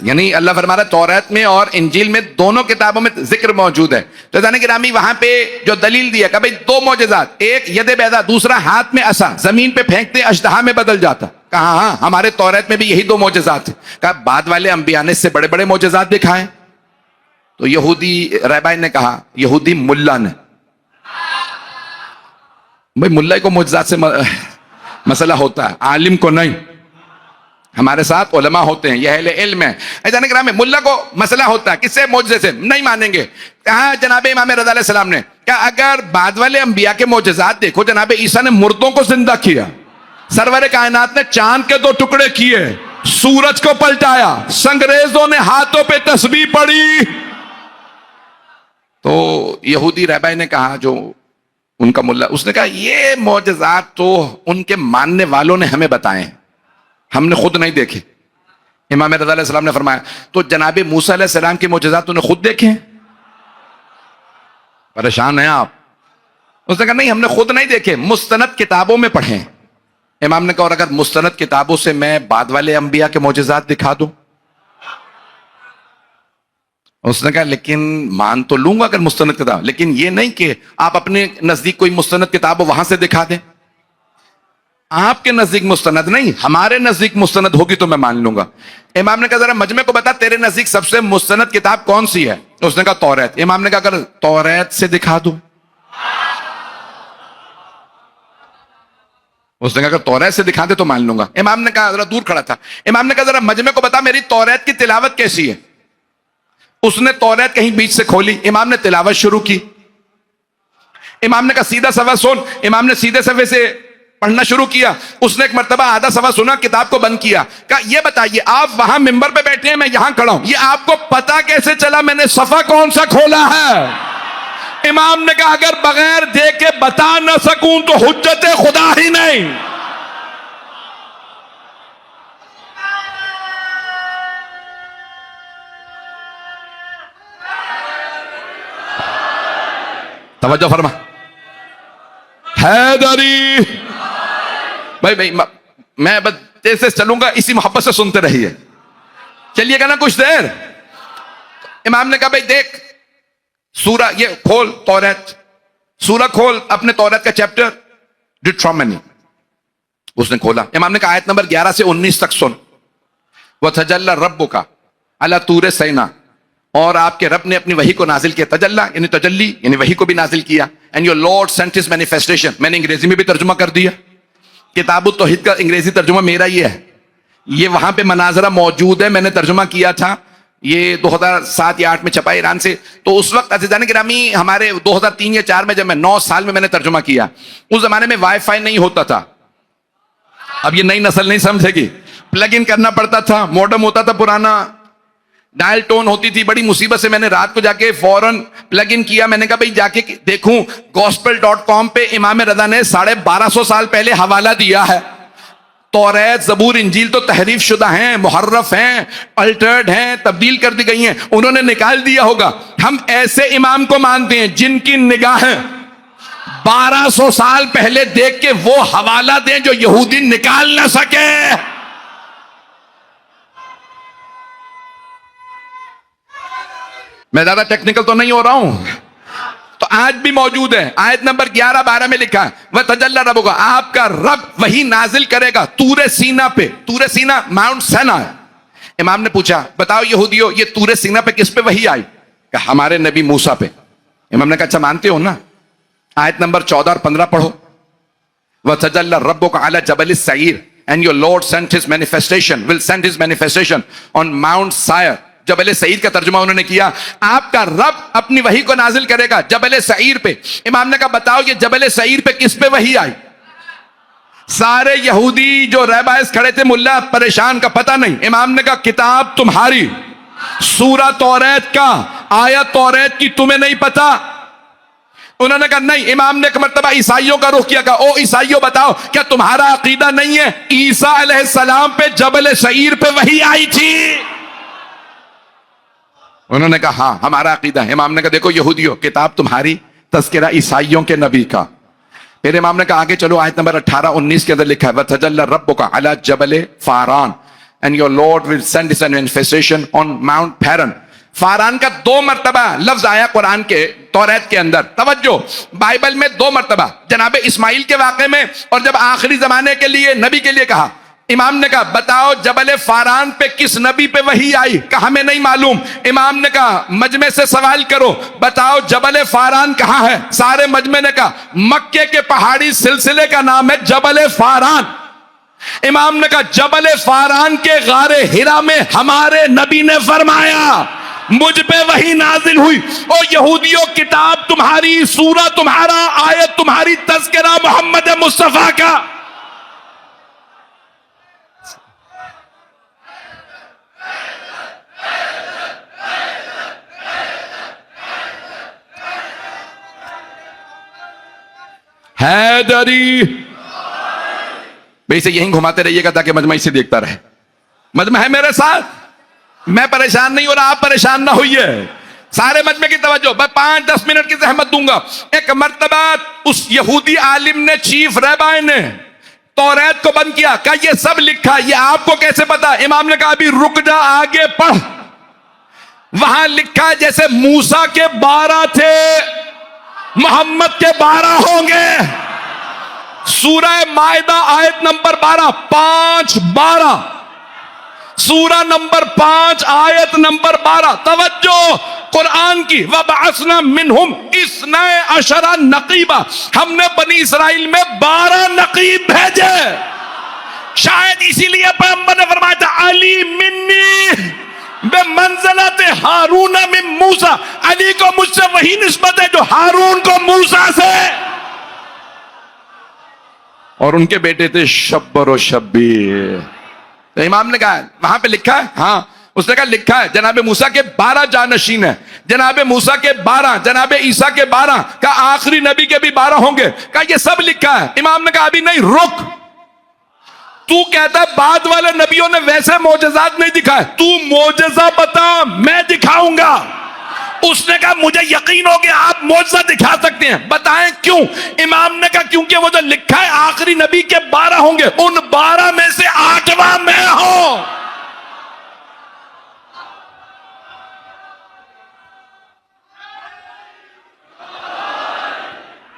یعنی اللہ فرما رہا ہے توریت میں اور انجیل میں دونوں کتابوں میں ذکر موجود ہے۔ تو عزیزان گرامی وہاں پہ جو دلیل دیا کہ بھئی 2 معجزات، ایک ید بیضا، دوسرا ہاتھ میں عصا، زمین پہ پھینکتے اژدہا میں بدل جاتا۔ کہا ہاں ہمارے توریت میں بھی یہی 2 معجزات ہیں۔ کہا بعد والے انبیاء نے اس سے بڑے بڑے معجزات دکھائے۔ تو یہودی رہبان نے کہا، یہودی ملا نے، بھئی ملا کو معجزات سے مسئلہ ہوتا ہے، عالم کو نہیں۔ ہمارے ساتھ علماء ہوتے ہیں، یہ اہل علم ہے۔ عزیزان گرامی ملا کو مسئلہ ہوتا ہے، کس سے؟ معجزے سے، نہیں مانیں گے۔ کہا جناب امام رضا علیہ السلام نے کہا اگر بعد والے انبیاء کے معجزات دیکھو، جناب عیسیٰ نے مردوں کو زندہ کیا، سرور کائنات نے چاند کے 2 ٹکڑے کیے، سورج کو پلٹایا، سنگریزوں نے ہاتھوں پہ تسبیح پڑھی۔ تو یہودی رہبان نے کہا، جو ان کا ملا، اس نے کہا یہ معجزات تو ان کے ماننے والوں نے ہمیں بتائے ہیں، ہم نے خود نہیں دیکھے۔ امام رضا علیہ السلام نے فرمایا تو جناب موسیٰ علیہ السلام کی معجزات انہیں خود دیکھے ہیں؟ پریشان ہیں آپ؟ اس نے کہا نہیں، ہم نے خود نہیں دیکھے، مستند کتابوں میں پڑھیں۔ امام نے کہا اور اگر مستند کتابوں سے میں بعد والے انبیاء کے معجزات دکھا دوں؟ اس نے کہا لیکن مان تو لوں گا اگر مستند کتاب، لیکن یہ نہیں کہ آپ اپنے نزدیک کوئی مستند کتاب وہاں سے دکھا دیں۔ آپ کے نزدیک مستند نہیں، ہمارے نزدیک مستند ہوگی تو میں مان لوں گا۔ امام نے کہا ذرا مجمع کو بتا تیرے نزدیک سب سے مستند کتاب کون سی ہے؟ اس نے کہا توریت۔ امام نے کہا اگر توریت سے دکھا دوں؟ اس نے کہا اگر توریت سے دکھا دے تو مان لوں گا. امام نے کہا, ذرا دور کھڑا تھا, امام نے کہا ذرا مجمع کو بتا میری توریت کی تلاوت کیسی ہے. اس نے توریت کہیں بیچ سے کھولی, امام نے تلاوت شروع کی. امام نے کہا سیدھا صفحہ سن. امام نے سیدھے صفحے سے پڑھنا شروع کیا. اس نے ایک مرتبہ آدھا صفحہ سنا, کتاب کو بند کیا. کہا یہ بتائیے آپ وہاں ممبر پہ بیٹھے ہیں, میں یہاں کھڑا ہوں, یہ آپ کو پتا کیسے چلا میں نے صفحہ کون سا کھولا ہے؟ امام نے کہا اگر بغیر دیکھ کے بتا نہ سکوں تو حجت خدا ہی نہیں. توجہ فرما. حیدری بھائی میں بس تیز سے چلوں گا, اسی محبت سے سنتے رہیے, چلیے گا نا کچھ دیر. امام نے کہا بھائی دیکھ سورہ یہ کھول, توریت سورہ کھول, اپنے توریت کا چیپٹر ڈیٹرامنی. اس نے کھولا. امام نے کہا آیت نمبر 11 سے 19 تک سن. وَتَجَلَّى رَبُّكَ عَلَى طُورِ سِينَاءَ, اور آپ کے رب نے اپنی وحی کو نازل کیا. تجلی یعنی تجلی یعنی وحی کو بھی نازل کیا. And your lord sent his manifestation, میں نے انگریزی میں بھی ترجمہ کر دیا. کتاب التوحید کا انگریزی ترجمہ میرا یہ ہے, یہ وہاں پہ مناظرہ موجود ہے, میں نے ترجمہ کیا تھا, یہ 2007 یا 8 میں چھپا ایران سے. تو اس وقت عزیزان گرامی ہمارے 2003 یا 4 میں جب میں 9 سال میں نے ترجمہ کیا, اس زمانے میں وائی فائی نہیں ہوتا تھا. اب یہ نئی نسل نہیں سمجھے گی, پلگ ان کرنا پڑتا تھا, موڈم ہوتا تھا پرانا, ڈائل ٹون ہوتی تھی. بڑی مصیبت سے میں نے رات کو جا کے فوراً پلگ ان کیا. میں نے کہا بھائی جا کے دیکھوں gospel.com پہ امام رضا نے 1250 سال پہلے حوالہ دیا ہے. توریت زبور انجیل تو تحریف شدہ ہیں, محرف ہیں, الٹرڈ ہیں, تبدیل کر دی گئی ہیں, انہوں نے نکال دیا ہوگا. ہم ایسے امام کو مانتے ہیں جن کی نگاہیں 1200 سال پہلے دیکھ کے وہ حوالہ دیں جو یہودی نکال نہ سکے. میں زیادہ ٹیکنیکل تو نہیں ہو رہا ہوں. تو آج بھی موجود ہے, آیت نمبر 11-12 میں لکھا ہے وَتَجَلَّى رَبُّكَ, آپ کا رب وہی نازل کرے گا طور سینا پہ. طور سینا ماؤنٹ سینا ہے. امام نے پوچھا بتاؤ یہودیو یہ طور سینا پہ کس پہ وحی آئی؟ کہ ہمارے نبی موسیٰ پہ. امام نے کہا اچھا مانتے ہو نا, آیت نمبر 14 اور 15 پڑھو. وَتَجَلَّى رَبُّكَ عَلَى جَبَلِ السَّعِيرِ and your Lord sent his manifestation will send his manifestation on Mount Seir. جبل سعیر کا ترجمہ انہوں نے کیا آپ کا رب اپنی وحی کو نازل کرے گا جبل سعیر پہ. امام نے کہا بتاؤ یہ جبل سعیر پہ کس پہ وحی آئی؟ سارے یہودی جو رہبائز کھڑے تھے ملا پریشان, کا پتہ نہیں. امام نے کہا کتاب تمہاری, سورہ توریت کا, آیت توریت کی تمہیں نہیں پتا؟ انہوں نے کہا نہیں. امام نے ایک مرتبہ عیسائیوں کا رخ کیا, کہا او عیسائیوں بتاؤ کیا تمہارا عقیدہ نہیں ہے عیسیٰ علیہ السلام پہ جبل سعیر پہ وحی آئی تھی؟ انہوں نے کہا ہاں ہمارا عقیدہ ہے. امام نے کہا دیکھو یہودیوں کتاب تمہاری, تذکرہ عیسائیوں کے نبی کا. پھر امام نے کہا آگے چلو, آیت نمبر 18-19 کے اندر لکھا ہے وَتَجَلَّى رَبُّكَ عَلَى جَبَلِ فَارَان and your Lord will send his manifestation on Mount Paran. Faran کا 2 مرتبہ لفظ آیا قرآن کے توریت کے اندر. توجہ, بائبل میں 2 مرتبہ, جناب اسماعیل کے واقعے میں اور جب آخری زمانے کے لیے نبی کے لیے کہا. امام نے کہا بتاؤ جبل فاران پہ کس نبی پہ وحی آئی؟ کہا ہمیں نہیں معلوم. امام نے کہا مجمع سے سوال کرو بتاؤ جبل فاران کہاں ہے؟ سارے مجمع نے کہا مکے کے پہاڑی سلسلے کا نام ہے جبل فاران. امام نے کہا جبل فاران کے غار ہرا میں ہمارے نبی نے فرمایا مجھ پہ وحی نازل ہوئی. او یہودیوں کتاب تمہاری, سورہ تمہارا, آیت تمہاری, تذکرہ محمد مصطفیٰ کا. حیدری بھئی سے یہیں گھماتے رہیے گا تاکہ مجمع اسے دیکھتا رہے. مجمع ہے میرے ساتھ, میں پریشان نہیں ہو رہا, آپ پریشان نہ ہوئیے. سارے مجمع کی توجہ, میں 5-10 منٹ کی زحمت دوں گا. ایک مرتبہ اس یہودی عالم نے, چیف ریبائی نے توریت کو بند کیا, کہا یہ سب لکھا, یہ آپ کو کیسے پتا؟ امام نے کہا ابھی رک جا, آگے پڑھ. وہاں لکھا جیسے موسیٰ کے 12 تھے محمد کے 12 ہوں گے. سورہ مائدہ آیت نمبر 12, 5-12, سورہ نمبر 5 آیت نمبر 12. توجہ قرآن کی. وَبَعَثْنَا مِنْهُمْ اثنائے عشرہ نقیبہ، ہم نے بنی اسرائیل میں 12 نقیب بھیجے. شاید اسی لیے پیغمبر نے فرمایا تھا علی منی بمنزلت ہارون من موسیٰ، علی کو مجھ سے وہی نسبت ہے جو ہارون کو موسیٰ سے. اور ان کے بیٹے تھے شبر و شبیر. تو امام نے کہا وہاں پہ لکھا ہے؟ ہاں. اس نے کہا لکھا ہے جناب موسیٰ کے 12 جانشین ہیں، جناب موسیٰ کے 12، جناب عیسیٰ کے 12، کہا آخری نبی کے بھی 12 ہوں گے. کہا یہ سب لکھا ہے. امام نے کہا ابھی نہیں، رک. تو کہتا ہے بعد والے نبیوں نے ویسے معجزات نہیں دکھائے، تو معجزہ بتا میں دکھاؤں گا. اس نے کہا مجھے یقین ہو گیا آپ معجزہ دکھا سکتے ہیں، بتائیں کیوں؟ امام نے کہا کیونکہ وہ جو لکھا ہے آخری نبی کے 12 ہوں گے، ان 12 میں سے 8واں میں ہوں.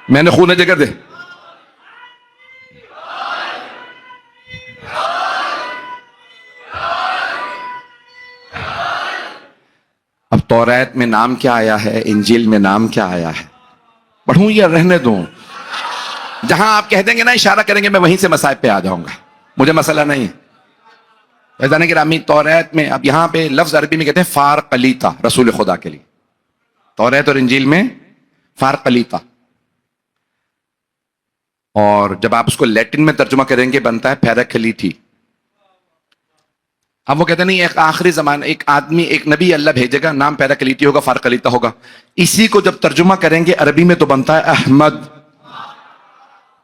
میں نے خون جگر دے. اب توریت میں نام کیا آیا ہے، انجیل میں نام کیا آیا ہے، پڑھوں یا رہنے دوں؟ جہاں آپ کہہ دیں گے نا اشارہ کریں گے میں وہیں سے مصائب پہ آ جاؤں گا، مجھے مسئلہ نہیں. فیضان گرامی توریت میں اب یہاں پہ لفظ عربی میں کہتے ہیں فار قلیتا، رسول خدا کے لیے. توریت اور انجیل میں فار قلیتا، اور جب آپ اس کو لیٹن میں ترجمہ کریں گے بنتا ہے پیراکلیٹی. اب وہ کہتے ہیں نہیں ایک آخری زمانہ ایک آدمی ایک نبی اللہ بھیجے گا، نام پیراکلیٹی ہوگا، فارقلیتا ہوگا. اسی کو جب ترجمہ کریں گے عربی میں تو بنتا ہے احمد.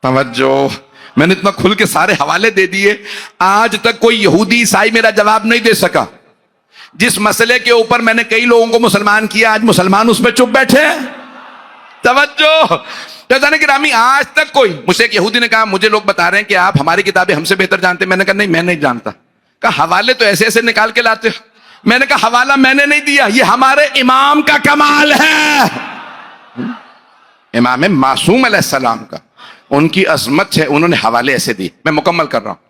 توجہ، میں نے اتنا کھل کے سارے حوالے دے دیے، آج تک کوئی یہودی عیسائی میرا جواب نہیں دے سکا. جس مسئلے کے اوپر میں نے کئی لوگوں کو مسلمان کیا، آج مسلمان اس میں چپ بیٹھے ہیں. توجہ گرامی، آج تک کوئی، مجھ سے ایک یہودی نے کہا مجھے لوگ بتا رہے ہیں کہ آپ ہماری کتابیں ہم سے بہتر جانتے ہیں. میں نے کہا نہیں میں نہیں جانتا. کہا حوالے تو ایسے ایسے نکال کے لاتے ہو. میں نے کہا حوالہ میں نے نہیں دیا، یہ ہمارے امام کا کمال ہے، امام معصوم علیہ السلام کا، ان کی عظمت ہے، انہوں نے حوالے ایسے دی. میں مکمل کر رہا ہوں.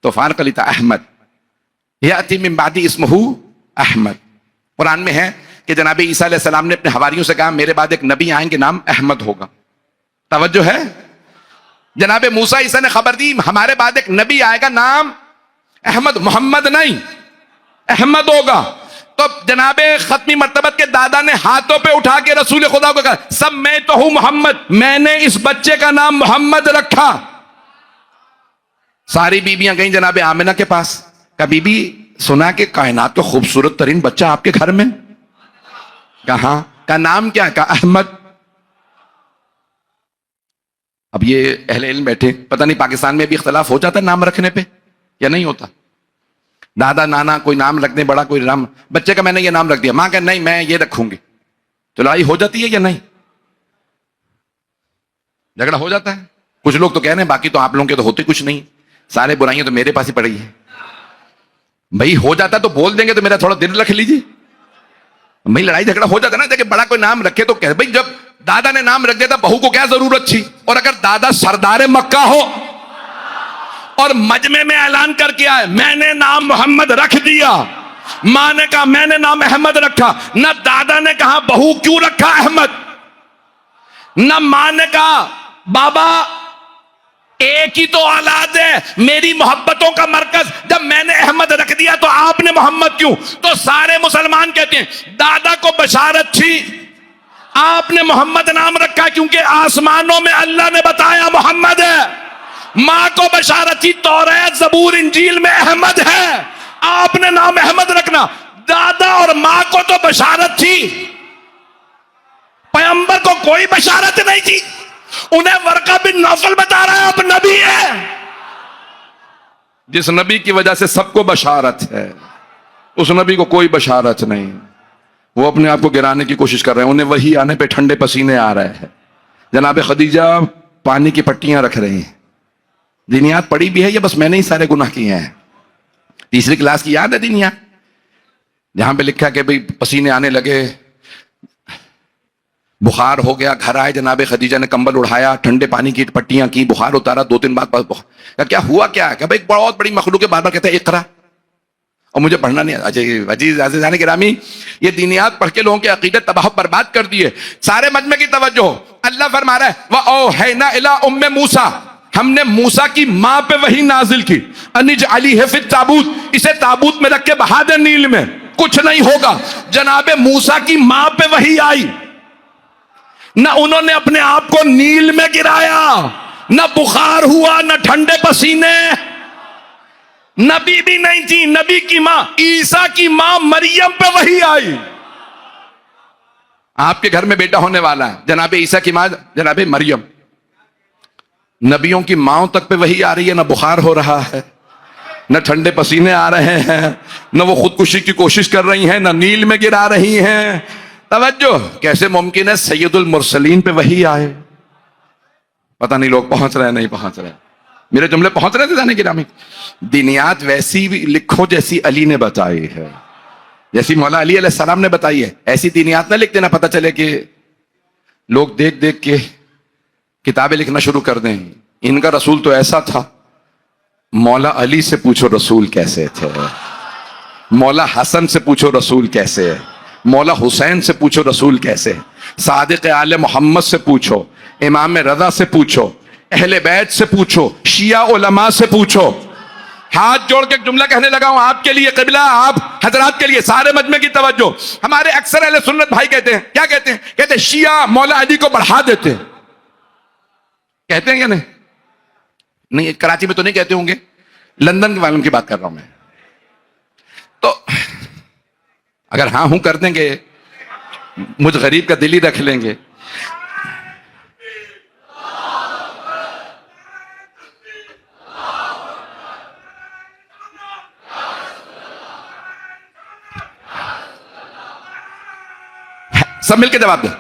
تو فارقلیتا احمد یاتی من بعدی اسمہ احمد. قرآن میں ہے کہ جناب عیسیٰ علیہ السلام نے اپنے حواریوں سے کہا میرے بعد ایک نبی آئیں گے نام احمد ہوگا. توجہ ہے. جناب موسیٰ عیسیٰ نے خبر دی ہمارے بعد ایک نبی آئے گا نام احمد، محمد نہیں احمد ہوگا. تو جناب ختمی مرتبت کے دادا نے ہاتھوں پہ اٹھا کے رسول خدا کو کہا سب میں تو ہوں محمد، میں نے اس بچے کا نام محمد رکھا. ساری بیبیاں گئیں جناب آمنہ کے پاس، کہا بی بی سنا کہ کائنات کا خوبصورت ترین بچہ آپ کے گھر میں. کہاں؟ کا نام کیا؟ کہا احمد. اب یہ اہل علم بیٹھے، پتہ نہیں پاکستان میں بھی اختلاف ہو جاتا ہے نام رکھنے پہ یا نہیں ہوتا. دادا نانا کوئی نام رکھ دیں بڑا، کوئی نام، بچے کا میں نے یہ نام رکھ دیا، ماں کہ نہیں میں یہ رکھوں گی. تو لڑائی ہو جاتی ہے یا نہیں؟ جھگڑا ہو جاتا ہے. کچھ لوگ تو کہہ رہے ہیں باقی تو آپ لوگوں کے تو ہوتے کچھ نہیں، سارے برائیاں تو میرے پاس ہی پڑی ہے. بھائی ہو جاتا تو بول دیں گے تو میرا تھوڑا دل رکھ لیجیے. بھائی لڑائی جھگڑا ہو جاتا نا، کہ بڑا کوئی نام رکھے تو کہ بھائی جب دادا نے نام رکھ دیا تھا بہو کو کیا ضرورت تھی. اور اگر دادا سردار مکہ ہو اور مجمع میں اعلان کر کے آئے میں نے نام محمد رکھ دیا، ماں نے کہا میں نے نام احمد رکھا، نہ دادا نے کہا بہو کیوں رکھا احمد، نہ ماں نے کہا بابا ایک ہی تو اولاد ہے میری محبتوں کا مرکز، جب میں نے احمد رکھ دیا تو آپ نے محمد کیوں. تو سارے مسلمان کہتے ہیں دادا کو بشارت تھی، آپ نے محمد نام رکھا کیونکہ آسمانوں میں اللہ نے بتایا محمد ہے. ماں کو بشارت تھی توریت زبور انجیل میں احمد ہے، آپ نے نام احمد رکھنا. دادا اور ماں کو تو بشارت تھی، پیغمبر کو کوئی بشارت نہیں تھی. انہیں ورقہ بن نوفل بتا رہا ہے اب نبی ہے، جس نبی کی وجہ سے سب کو بشارت ہے، اس نبی کو کوئی بشارت نہیں. وہ اپنے آپ کو گرانے کی کوشش کر رہے ہیں، انہیں وہی آنے پہ ٹھنڈے پسینے آ رہے ہیں. جناب خدیجہ پانی کی پٹیاں رکھ رہی ہیں. دینیات پڑھی بھی ہے یا بس میں نے ہی سارے گناہ کیے ہیں؟ تیسری کلاس کی یاد ہے دینیات، جہاں پہ لکھا کہ بھئی پسینے آنے لگے، بخار ہو گیا، گھر آئے جناب خدیجہ نے کمبل اڑھایا، ٹھنڈے پانی کی پٹیاں کی، بخار اتارا، 2 دن بعد کیا ہوا، کیا کہ بھئی بہت بڑی مخلوق ہے، بار بار کہتا ہے اقرا. اور مجھے پڑھنا نہیں آتا. اچھا عزیز عزیزان گرامی، یہ دینیات پڑھ کے لوگوں کے عقیدے تباہ برباد کر دیے. سارے مجمع کی توجہ، اللہ فرما رہا ہے وَأَوْحَيْنَا إِلَىٰ أُمِّ مُوسَىٰ، ہم نے موسیٰ کی ماں پہ وحی نازل کی. اَنِجْعَلِيهِ فِي التَّابُوتِ، اسے تابوت میں رکھ کے بہا دے نیل میں، کچھ نہیں ہوگا. جناب موسیٰ کی ماں پہ وحی آئی، نہ انہوں نے اپنے آپ کو نیل میں گرایا، نہ بخار ہوا، نہ ٹھنڈے پسینے. نبی بھی نہیں تھی، نبی کی ماں عیسیٰ کی ماں مریم پہ وحی آئی. آپ کے گھر میں بیٹا ہونے والا ہے، جناب عیسیٰ کی ماں جناب مریم. نبیوں کی ماؤں تک پہ وحی آ رہی ہے، نہ بخار ہو رہا ہے، نہ ٹھنڈے پسینے آ رہے ہیں، نہ وہ خودکشی کی کوشش کر رہی ہیں، نہ نیل میں گرا رہی ہیں. توجہ، کیسے ممکن ہے سید المرسلین پہ وحی آئے؟ پتہ نہیں لوگ پہنچ رہے ہیں نہیں پہنچ رہے. میرے جملے پہنچ رہے تھے جانے گرامی. دینیات ویسی بھی لکھو جیسی علی نے بتائی ہے، جیسی مولا علی علیہ السلام نے بتائی ہے. ایسی دینیات نہ لکھ دینا پتہ چلے کہ لوگ دیکھ دیکھ کے کتابیں لکھنا شروع کر دیں. ان کا رسول تو ایسا تھا. مولا علی سے پوچھو رسول کیسے تھے، مولا حسن سے پوچھو رسول کیسے، مولا حسین سے پوچھو رسول کیسے، صادق آل محمد سے پوچھو، امام رضا سے پوچھو، اہل بیت سے پوچھو، شیعہ علماء سے پوچھو. ہاتھ جوڑ کے ایک جملہ کہنے لگا ہوں آپ کے لیے، قبلہ آپ حضرات کے لیے، سارے مجمع کی توجہ. ہمارے اکثر اہل سنت بھائی کہتے ہیں، کیا کہتے ہیں؟ کہتے ہیں شیعہ مولا علی کو بڑھا دیتے ہیں. کہتے ہیں یا نہیں؟ نہیں، کراچی میں تو نہیں کہتے ہوں گے، لندن کے والوں کی بات کر رہا ہوں میں. تو اگر ہاں ہوں کر دیں گے، مجھ غریب کا دل ہی رکھ لیں گے. سب مل کے جواب دیں.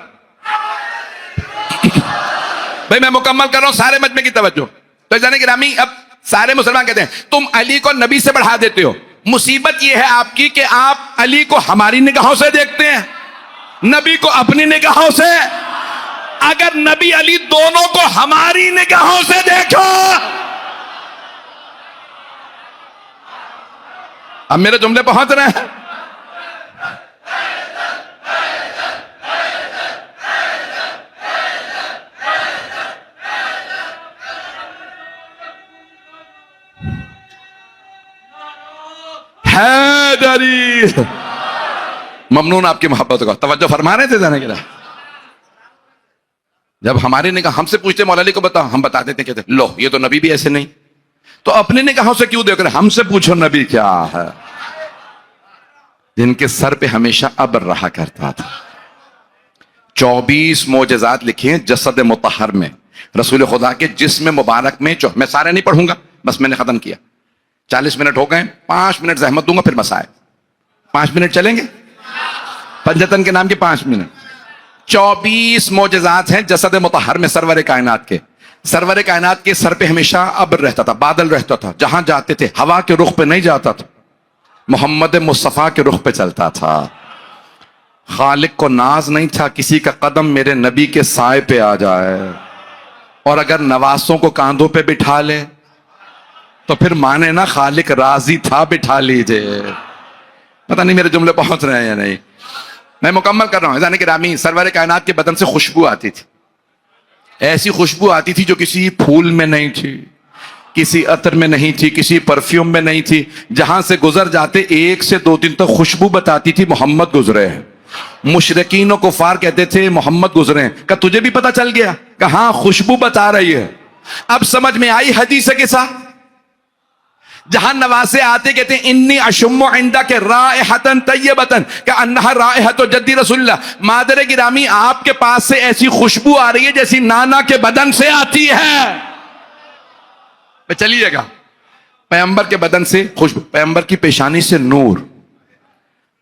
بھائی میں مکمل کر رہا ہوں، سارے مجمع کی توجہ. تو جانے گرامی، اب سارے مسلمان کہتے ہیں تم علی کو نبی سے بڑھا دیتے ہو. مصیبت یہ ہے آپ کی کہ آپ علی کو ہماری نگاہوں سے دیکھتے ہیں، نبی کو اپنی نگاہوں سے. اگر نبی علی دونوں کو ہماری نگاہوں سے دیکھو. اب میرے جملے پہنچ رہے ہیں. حیدری، ممنون آپ کی محبت کا. توجہ فرما رہے تھے جانے کے لیے. جب ہماری نگاہ ہم سے پوچھتے مولا علی کو بتا، ہم بتا دیتے، کہتے لو یہ تو نبی بھی ایسے نہیں. تو اپنی نگاہوں سے کیوں دیکھ رہے؟ ہم سے پوچھو نبی کیا ہے. جن کے سر پہ ہمیشہ ابر رہا کرتا تھا. 24 معجزات لکھے ہیں جسد مطہر میں، رسول خدا کے جسم مبارک میں. میں سارے نہیں پڑھوں گا، بس میں نے ختم کیا. 40 منٹ ہو گئے، 5 منٹ زحمت دوں گا پھر بس آئے. 5 منٹ چلیں گے؟ پنجتن کے نام کے 5 منٹ. 24 معجزات ہیں جسد مطہر میں سرور کائنات کے. سرور کائنات کے سر پہ ہمیشہ ابر رہتا تھا، بادل رہتا تھا. جہاں جاتے تھے ہوا کے رخ پہ نہیں جاتا تھا، محمد مصطفیٰ کے رخ پہ چلتا تھا. خالق کو ناز نہیں تھا کسی کا قدم میرے نبی کے سائے پہ آ جائے. اور اگر نواسوں کو کاندھوں پہ بٹھا لے تو پھر مانے نا خالق راضی تھا بٹھا لیجئے. پتہ نہیں میرے جملے پہنچ رہے ہیں یا نہیں. میں مکمل کر رہا ہوں. یعنی کہ رامی سرور کائنات کے بدن سے خوشبو آتی تھی. ایسی خوشبو آتی تھی جو کسی پھول میں نہیں تھی، کسی عطر میں نہیں تھی، کسی پرفیوم میں نہیں تھی. جہاں سے گزر جاتے 1 سے 2 دن تک خوشبو بتاتی تھی محمد گزرے ہیں. مشرکین و کفار کہتے تھے محمد گزرے ہیں. کہ تجھے بھی پتہ چل گیا؟ کہ ہاں خوشبو بتا رہی ہے. اب سمجھ میں آئی حدیث کے ساتھ. جہاں نواسے آتے کہتے ہیں انی اشم عندک رائحۃ طیبۃ کانھا رائحۃ جدی رسول اللہ. مادر گرامی آپ کے پاس سے ایسی خوشبو آ رہی ہے جیسی نانا کے بدن سے آتی ہے. چلیے گا پیغمبر کے بدن سے خوشبو، پیغمبر کی پیشانی سے نور،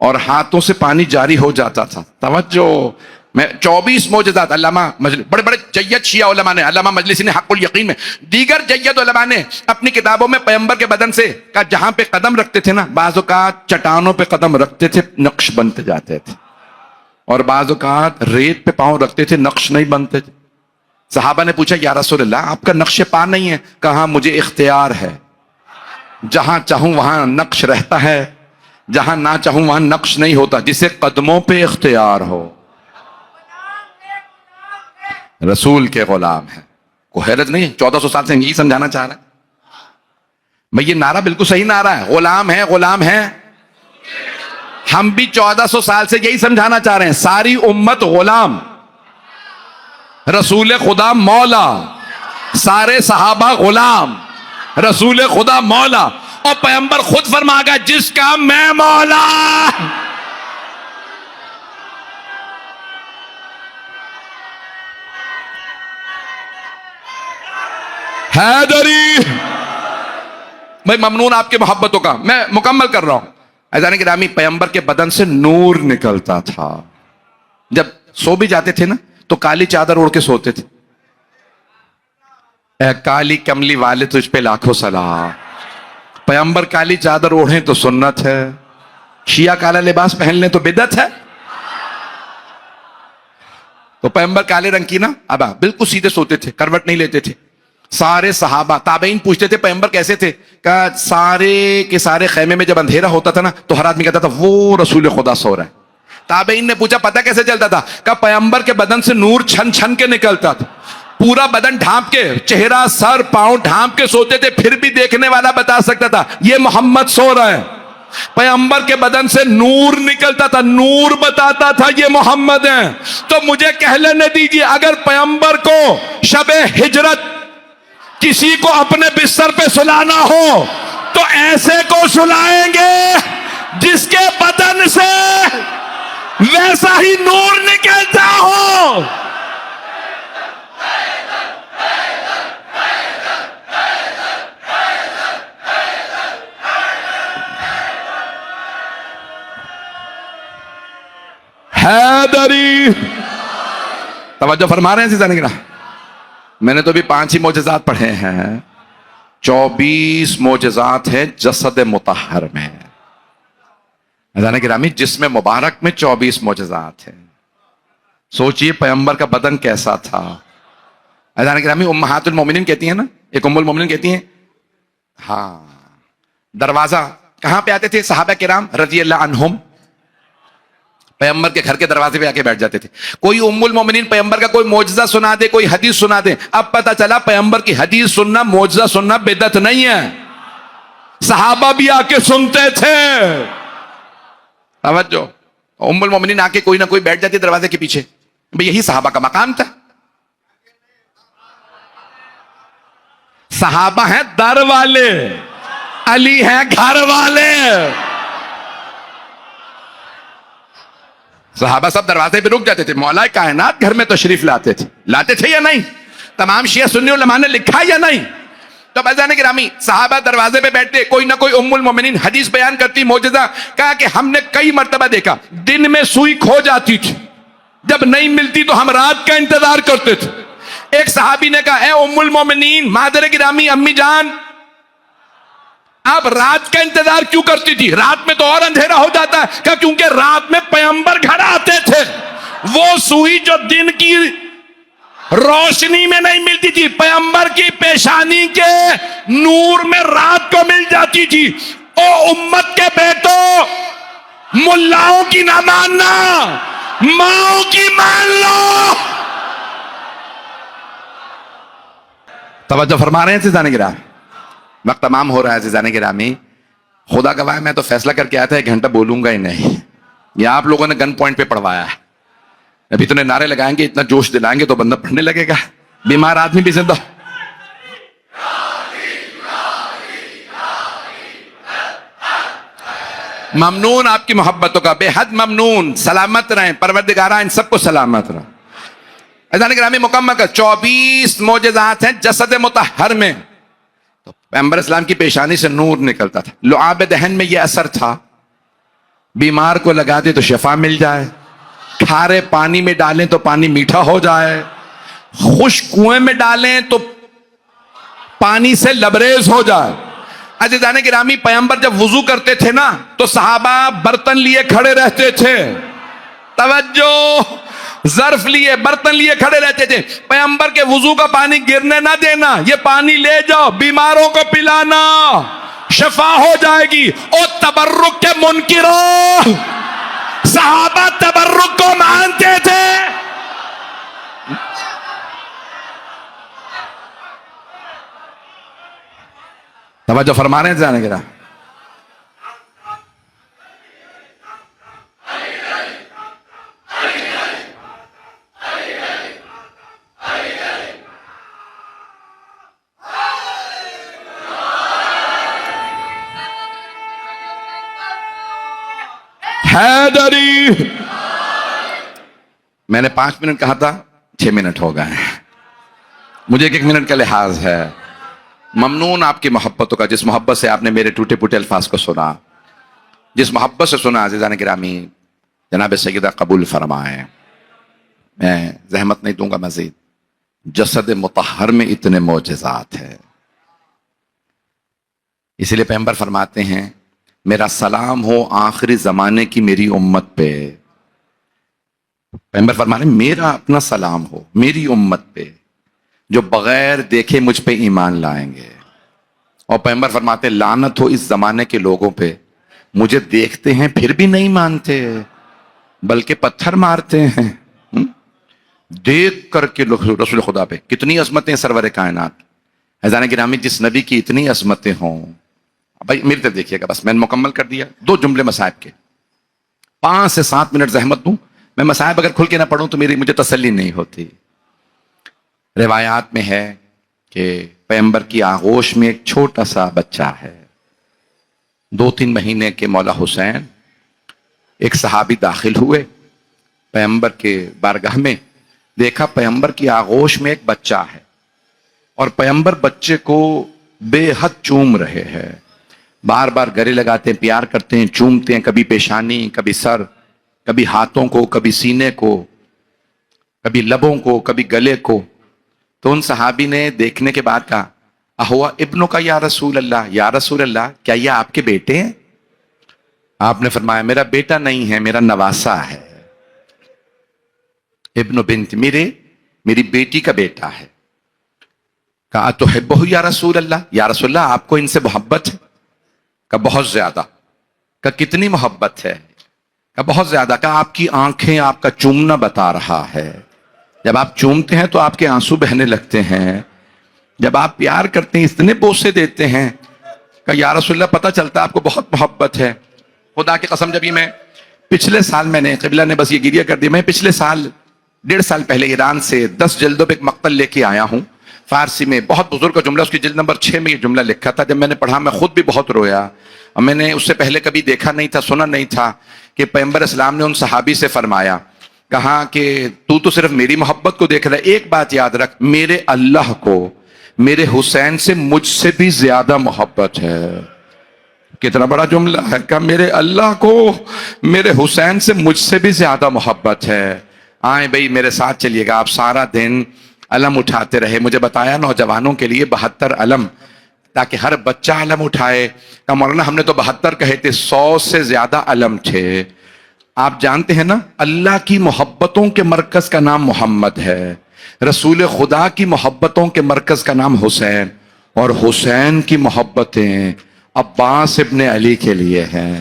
اور ہاتھوں سے پانی جاری ہو جاتا تھا. توجہ، میں 24 معجزات علامہ بڑے بڑے جید شیعہ علماء نے، علامہ مجلسی نے حق الیقین میں، دیگر جید علماء نے اپنی کتابوں میں پیغمبر کے بدن سے کا جہاں پہ قدم رکھتے تھے نا، بعض اوقات چٹانوں پہ قدم رکھتے تھے نقش بنتے جاتے تھے، اور بعض اوقات ریت پہ پاؤں رکھتے تھے نقش نہیں بنتے تھے. صحابہ نے پوچھا یا رسول اللہ آپ کا نقش پا نہیں ہے؟ کہا مجھے اختیار ہے، جہاں چاہوں وہاں نقش رہتا ہے، جہاں نہ چاہوں وہاں نقش نہیں ہوتا، جسے قدموں پہ اختیار ہو رسول کے غلام ہے. کوئی حیرت نہیں ہے، 1400 سال سے یہی سمجھانا چاہ رہا ہے. بھئی یہ نعرہ بالکل صحیح نعرہ ہے، غلام ہے غلام ہے. ہم بھی 1400 سال سے یہی سمجھانا چاہ رہے ہیں، ساری امت غلام، رسول خدا مولا، سارے صحابہ غلام، رسول خدا مولا، اور پیغمبر خود فرما گا جس کا میں مولا. حیدری. میں ممنون آپ کی محبتوں کا. میں مکمل کر رہا ہوں. عزیزان گرامی، پیغمبر کے بدن سے نور نکلتا تھا. جب سو بھی جاتے تھے نا تو کالی چادر اوڑھ کے سوتے تھے. اے کالی کملی والے تجھ پہ لاکھوں سلام. پیغمبر کالی چادر اوڑھیں تو سنت ہے، شیعہ کالا لباس پہن لیں تو بدعت ہے. تو پیغمبر کالے رنگ کی نا ابا بالکل سیدھے سوتے تھے، کروٹ نہیں لیتے تھے. سارے صحابہ تابعین پوچھتے تھے پیغمبر کیسے تھے؟ کہا سارے کے سارے خیمے میں جب اندھیرا ہوتا تھا نا تو ہر آدمی کہتا تھا وہ رسول خدا سو رہا ہے. تابعین نے پوچھا پتہ کیسے چلتا تھا؟ کہا پیغمبر کے بدن سے نور چھن چھن کے نکلتا تھا، پورا بدن ڈھانپ کے، چہرہ سر پاؤں ڈھانپ کے سوتے تھے، پھر بھی دیکھنے والا بتا سکتا تھا یہ محمد سو رہا ہے. پیغمبر کے بدن سے نور نکلتا تھا، نور بتاتا تھا یہ محمد ہیں. تو مجھے کہہ لینے دیجیے، اگر پیغمبر کو شب ہجرت کسی کو اپنے بستر پہ سلانا ہو تو ایسے کو سلائیں گے جس کے بدن سے ویسا ہی نور نکلتا ہو. حیدری. توجہ فرما رہے ہیں عزیزان گرامی. میں نے تو بھی 5 ہی معجزات پڑھے ہیں، 24 معجزات ہیں جسد مطہر میں. عزیزان گرامی جسم مبارک میں 24 معجزات ہیں. سوچئے پیغمبر کا بدن کیسا تھا. عزیزان گرامی امہات المومنین کہتی ہیں نا، ایک ام المومنین کہتی ہیں ہاں دروازہ کہاں پہ آتے تھے صحابہ کرام رضی اللہ عنہم؟ پیغمبر کے گھر کے دروازے پہ آ کے بیٹھ جاتے تھے. کوئی ام المومنین پیغمبر کا کوئی معجزہ سنا دے، کوئی حدیث سنا دے. اب پتہ چلا پیغمبر کی حدیث سننا، معجزہ سننا بدعت نہیں ہے، صحابہ بھی آ کے سنتے تھے. توجہ. ام المومنین آ کے کوئی نہ کوئی بیٹھ جاتی دروازے کے پیچھے. یہی صحابہ کا مقام تھا. صحابہ ہیں در والے، علی ہیں گھر والے. صحابہ سب دروازے پہ رک جاتے تھے، مولا کائنات گھر میں تشریف لاتے تھے یا نہیں؟ تمام شیعہ سنی علماء نے لکھا یا نہیں؟ تو عزیزان گرامی صحابہ دروازے پہ بیٹھتے، کوئی نہ کوئی ام المومنین حدیث بیان کرتی معجزہ. کہا کہ ہم نے کئی مرتبہ دیکھا دن میں سوئی کھو جاتی تھی، جب نہیں ملتی تو ہم رات کا انتظار کرتے تھے. ایک صحابی نے کہا اے ام المومنین مادر گرامی امی جان، آپ رات کا انتظار کیوں کرتی تھی؟ رات میں تو اور اندھیرا ہو جاتا ہے. کہ کیونکہ رات میں پیغمبر گھر آتے تھے، وہ سوئی جو دن کی روشنی میں نہیں ملتی تھی، پیغمبر کی پیشانی کے نور میں رات کو مل جاتی تھی. او امت کے بیٹو، ملاؤں کی نہ ماننا، ماؤں کی مان لو. توجہ فرما رہے ہیں عزیزان گرامی. وقت تمام ہو رہا ہے عزیزان گرامی. خدا گواہ میں تو فیصلہ کر کے آیا تھا 1 گھنٹہ بولوں گا ہی نہیں. یہ آپ لوگوں نے گن پوائنٹ پہ پڑھوایا ہے. ابھی تو نعرے لگائیں گے، اتنا جوش دلائیں گے تو بندہ پڑھنے لگے گا. بیمار آدمی بھی زندہ. ممنون آپ کی محبتوں کا، بے حد ممنون. سلامت رہیں پروردگارہ، ان سب کو سلامت رہا. عزیزان گرامی مکمل کر 24 معجزات ہیں جسد مطہر میں. تو پیغمبر اسلام کی پیشانی سے نور نکلتا تھا. لعاب دہن میں یہ اثر تھا، بیمار کو لگا دے تو شفا مل جائے، کھارے پانی میں ڈالیں تو پانی میٹھا ہو جائے، خشک کنویں میں ڈالیں تو پانی سے لبریز ہو جائے. عزیزان گرامی پیغمبر جب وضو کرتے تھے نا تو صحابہ برتن لیے کھڑے رہتے تھے. توجہ، ظرف لیے برتن لیے کھڑے رہتے تھے. پیغمبر کے وضو کا پانی گرنے نہ دینا، یہ پانی لے جاؤ بیماروں کو پلانا. شفا ہو جائے گی. اور تبرک کے منکروں، صحابہ تبرک کو مانتے تھے. توجہ فرما رہے ہیں جانے گرا. حیدری. میں نے 5 منٹ کہا تھا، 6 منٹ ہو گئے ہیں. مجھے 1 منٹ کا لحاظ ہے. ممنون آپ کی محبتوں کا، جس محبت سے آپ نے میرے ٹوٹے پھوٹے الفاظ کو سنا، جس محبت سے سنا. عزیزان گرامی، جناب سیدہ قبول فرمائیں. میں زحمت نہیں دوں گا مزید. جسد مطہر میں اتنے معجزات ہیں، اس لیے پیغمبر فرماتے ہیں میرا سلام ہو آخری زمانے کی میری امت پہ. پیغمبر فرماتے ہیں میرا اپنا سلام ہو میری امت پہ جو بغیر دیکھے مجھ پہ ایمان لائیں گے. اور پیغمبر فرماتے ہیں لعنت ہو اس زمانے کے لوگوں پہ مجھے دیکھتے ہیں پھر بھی نہیں مانتے بلکہ پتھر مارتے ہیں. دیکھ کر کے رسول خدا پہ کتنی عظمتیں سرور کائنات. عزیزان گرامی، جس نبی کی اتنی عظمتیں ہوں، بھائی میری طرف دیکھیے گا، بس میں نے مکمل کر دیا. 2 جملے مصائب کے، 5 سے 7 منٹ زحمت دوں. میں مصائب اگر کھل کے نہ پڑھوں تو مجھے تسلی نہیں ہوتی. روایات میں ہے کہ پیغمبر کی آغوش میں ایک چھوٹا سا بچہ ہے. 2-3 مہینے کے مولا حسین. ایک صحابی داخل ہوئے پیغمبر کے بارگاہ میں، دیکھا پیغمبر کی آغوش میں ایک بچہ ہے اور پیغمبر بچے کو بے حد چوم رہے ہیں. بار بار گلے لگاتے ہیں، پیار کرتے ہیں، چومتے ہیں، کبھی پیشانی، کبھی سر، کبھی ہاتھوں کو، کبھی سینے کو، کبھی لبوں کو، کبھی گلے کو. تو ان صحابی نے دیکھنے کے بعد کہا اہوا ابنوں کا یا رسول اللہ، یا رسول اللہ کیا یہ آپ کے بیٹے ہیں؟ آپ نے فرمایا میرا بیٹا نہیں ہے، میرا نواسا ہے. ابن بنت، میری بیٹی کا بیٹا ہے. کہا تحبہ یا رسول اللہ، یا رسول اللہ آپ کو ان سے محبت ہے؟ کہا بہت زیادہ. کہا کتنی محبت ہے؟ کہا بہت زیادہ. کہا آپ کی آنکھیں آپ کا چومنا بتا رہا ہے. جب آپ چومتے ہیں تو آپ کے آنسو بہنے لگتے ہیں، جب آپ پیار کرتے ہیں اتنے بوسے دیتے ہیں. کہا یا رسول اللہ پتہ چلتا آپ کو بہت محبت ہے. خدا کی قسم، جب یہ میں پچھلے سال، میں نے قبلہ نے بس یہ گریہ کر دیا، میں پچھلے سال 1.5 سال پہلے ایران سے 10 جلدوں پہ ایک مقتل لے کے آیا ہوں فارسی میں. بہت بزرگ کا جملہ، اس کی جلد نمبر 6 میں یہ جملہ لکھا تھا. جب میں نے پڑھا میں خود بھی بہت رویا. اور میں نے اس سے پہلے کبھی دیکھا نہیں تھا، سنا نہیں تھا کہ پیغمبر اسلام نے ان صحابی سے فرمایا، کہا کہ تو صرف میری محبت کو دیکھ رہا ہے، ایک بات یاد رکھ، میرے اللہ کو میرے حسین سے مجھ سے بھی زیادہ محبت ہے. کتنا بڑا جملہ ہے کہ میرے اللہ کو میرے حسین سے مجھ سے بھی زیادہ محبت ہے. آئیں بھئی میرے ساتھ چلیے گا. آپ سارا دن علم اٹھاتے رہے. مجھے بتایا نوجوانوں کے لیے 72 علم، تاکہ ہر بچہ علم اٹھائے. کہ مولانا ہم نے تو 72 کہے تھے، 100 سے زیادہ علم تھے. آپ جانتے ہیں نا اللہ کی محبتوں کے مرکز کا نام محمد ہے، رسول خدا کی محبتوں کے مرکز کا نام حسین، اور حسین کی محبتیں عباس ابن علی کے لیے ہیں.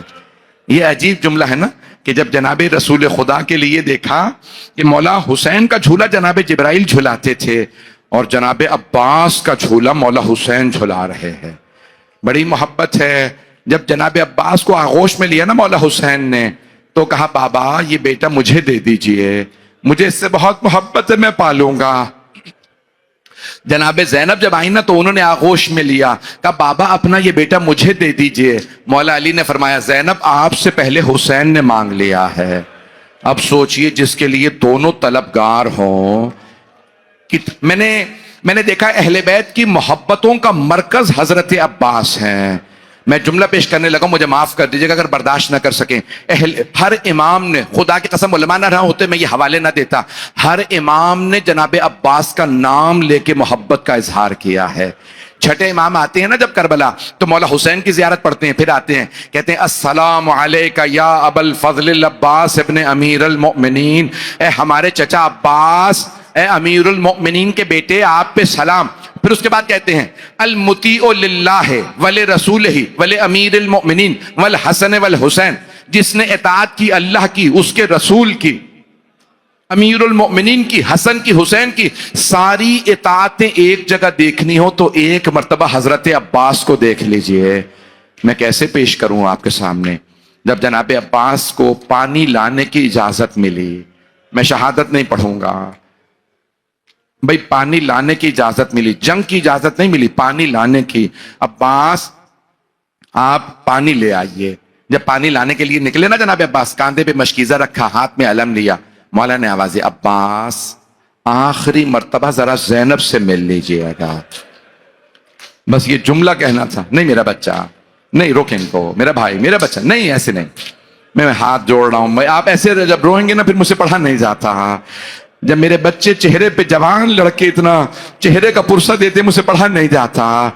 یہ عجیب جملہ ہے نا کہ جب جناب رسول خدا کے لیے دیکھا کہ مولا حسین کا جھولا جناب جبرائیل جھلاتے تھے اور جناب عباس کا جھولا مولا حسین جھلا رہے ہیں. بڑی محبت ہے. جب جناب عباس کو آغوش میں لیا نا مولا حسین نے، تو کہا بابا یہ بیٹا مجھے دے دیجئے، مجھے اس سے بہت محبت ہے، میں پالوں گا. جناب زینب جب آئی نا تو انہوں نے آغوش میں لیا، کہا بابا اپنا یہ بیٹا مجھے دے دیجئے. مولا علی نے فرمایا زینب آپ سے پہلے حسین نے مانگ لیا ہے. اب سوچئے جس کے لیے دونوں طلبگار ہوں. میں نے دیکھا اہل بیت کی محبتوں کا مرکز حضرت عباس ہیں. میں جملہ پیش کرنے لگا، مجھے معاف کر دیجئے گا اگر برداشت نہ کر سکیں. ہر امام نے، خدا کی قسم علماء نہ رہا ہوتے میں یہ حوالے نہ دیتا، ہر امام نے جناب عباس کا نام لے کے محبت کا اظہار کیا ہے. چھٹے امام آتے ہیں نا جب کربلا تو مولا حسین کی زیارت پڑھتے ہیں، پھر آتے ہیں کہتے ہیں السلام علیکہ یا ابا الفضل العباس ابن امیر المؤمنین، اے ہمارے چچا عباس، اے امیر المؤمنین کے بیٹے آپ پہ سلام. پھر اس کے بعد کہتے ہیں المطیع للہ ولرسولہ ولامیر المؤمنین والحسن والحسین، جس نے اطاعت کی اللہ کی، اس کے رسول کی، امیر المؤمنین کی، حسن کی، حسین کی، ساری اطاعتیں ایک جگہ دیکھنی ہو تو ایک مرتبہ حضرت عباس کو دیکھ لیجئے۔ میں کیسے پیش کروں آپ کے سامنے؟ جب جناب عباس کو پانی لانے کی اجازت ملی، میں شہادت نہیں پڑھوں گا بھئی، پانی لانے کی اجازت ملی، جنگ کی اجازت نہیں ملی، پانی لانے کی۔ عباس آپ پانی لے آئیے۔ جب پانی لانے کے لیے نکلے نا جناب عباس، کاندھے پہ مشکیزہ رکھا، ہاتھ میں علم لیا، مولا نے آواز دی، عباس آخری مرتبہ ذرا زینب سے مل لیجئے گا۔ بس یہ جملہ کہنا تھا۔ نہیں میرا بچہ، نہیں روک ان کو، میرا بھائی، میرا بچہ، نہیں ایسے نہیں، میں ہاتھ جوڑ رہا ہوں۔ آپ ایسے جب روئیں گے نا پھر مجھ سے پڑھا نہیں جاتا۔ جب میرے بچے چہرے پہ، جوان لڑکے اتنا چہرے کا پرسہ دیتے، مجھ سے پڑھا نہیں جاتا۔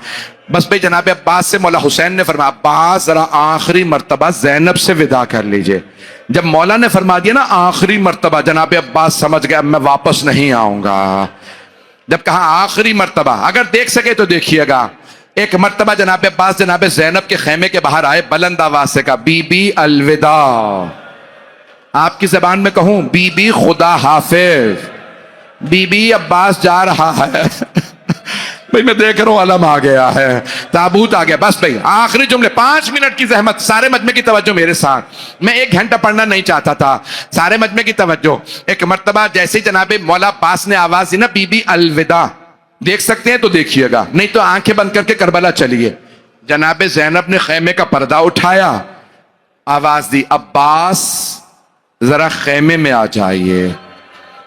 بس بھئی جناب عباس سے مولا حسین نے فرمایا، عباس ذرا آخری مرتبہ زینب سے وداع کر لیجئے۔ جب مولا نے فرما دیا نا آخری مرتبہ، جناب عباس سمجھ گیا اب میں واپس نہیں آؤں گا۔ جب کہا آخری مرتبہ، اگر دیکھ سکے تو دیکھیے گا۔ ایک مرتبہ جناب عباس جناب زینب کے خیمے کے باہر آئے، بلند آواز سے کہا، بی بی الوداع۔ آپ کی زبان میں کہوں، بی بی خدا حافظ، بی بی عباس جا رہا ہے۔ بھئی میں دیکھ رہا ہوں علم آ گیا ہے، تابوت آ گیا۔ بس بھئی آخری جملے، 5 منٹ کی زحمت، سارے مجمع کی توجہ میرے ساتھ۔ میں 1 گھنٹہ پڑھنا نہیں چاہتا تھا، سارے مجمع کی توجہ۔ ایک مرتبہ جیسے جناب مولا عباس نے آواز دی نا، بی بی الوداع، دیکھ سکتے ہیں تو دیکھیے گا، نہیں تو آنکھیں بند کر کے کربلا چلیے۔ جناب زینب نے خیمے کا پردہ اٹھایا، آواز دی، عباس ذرا خیمے میں آ جائیے۔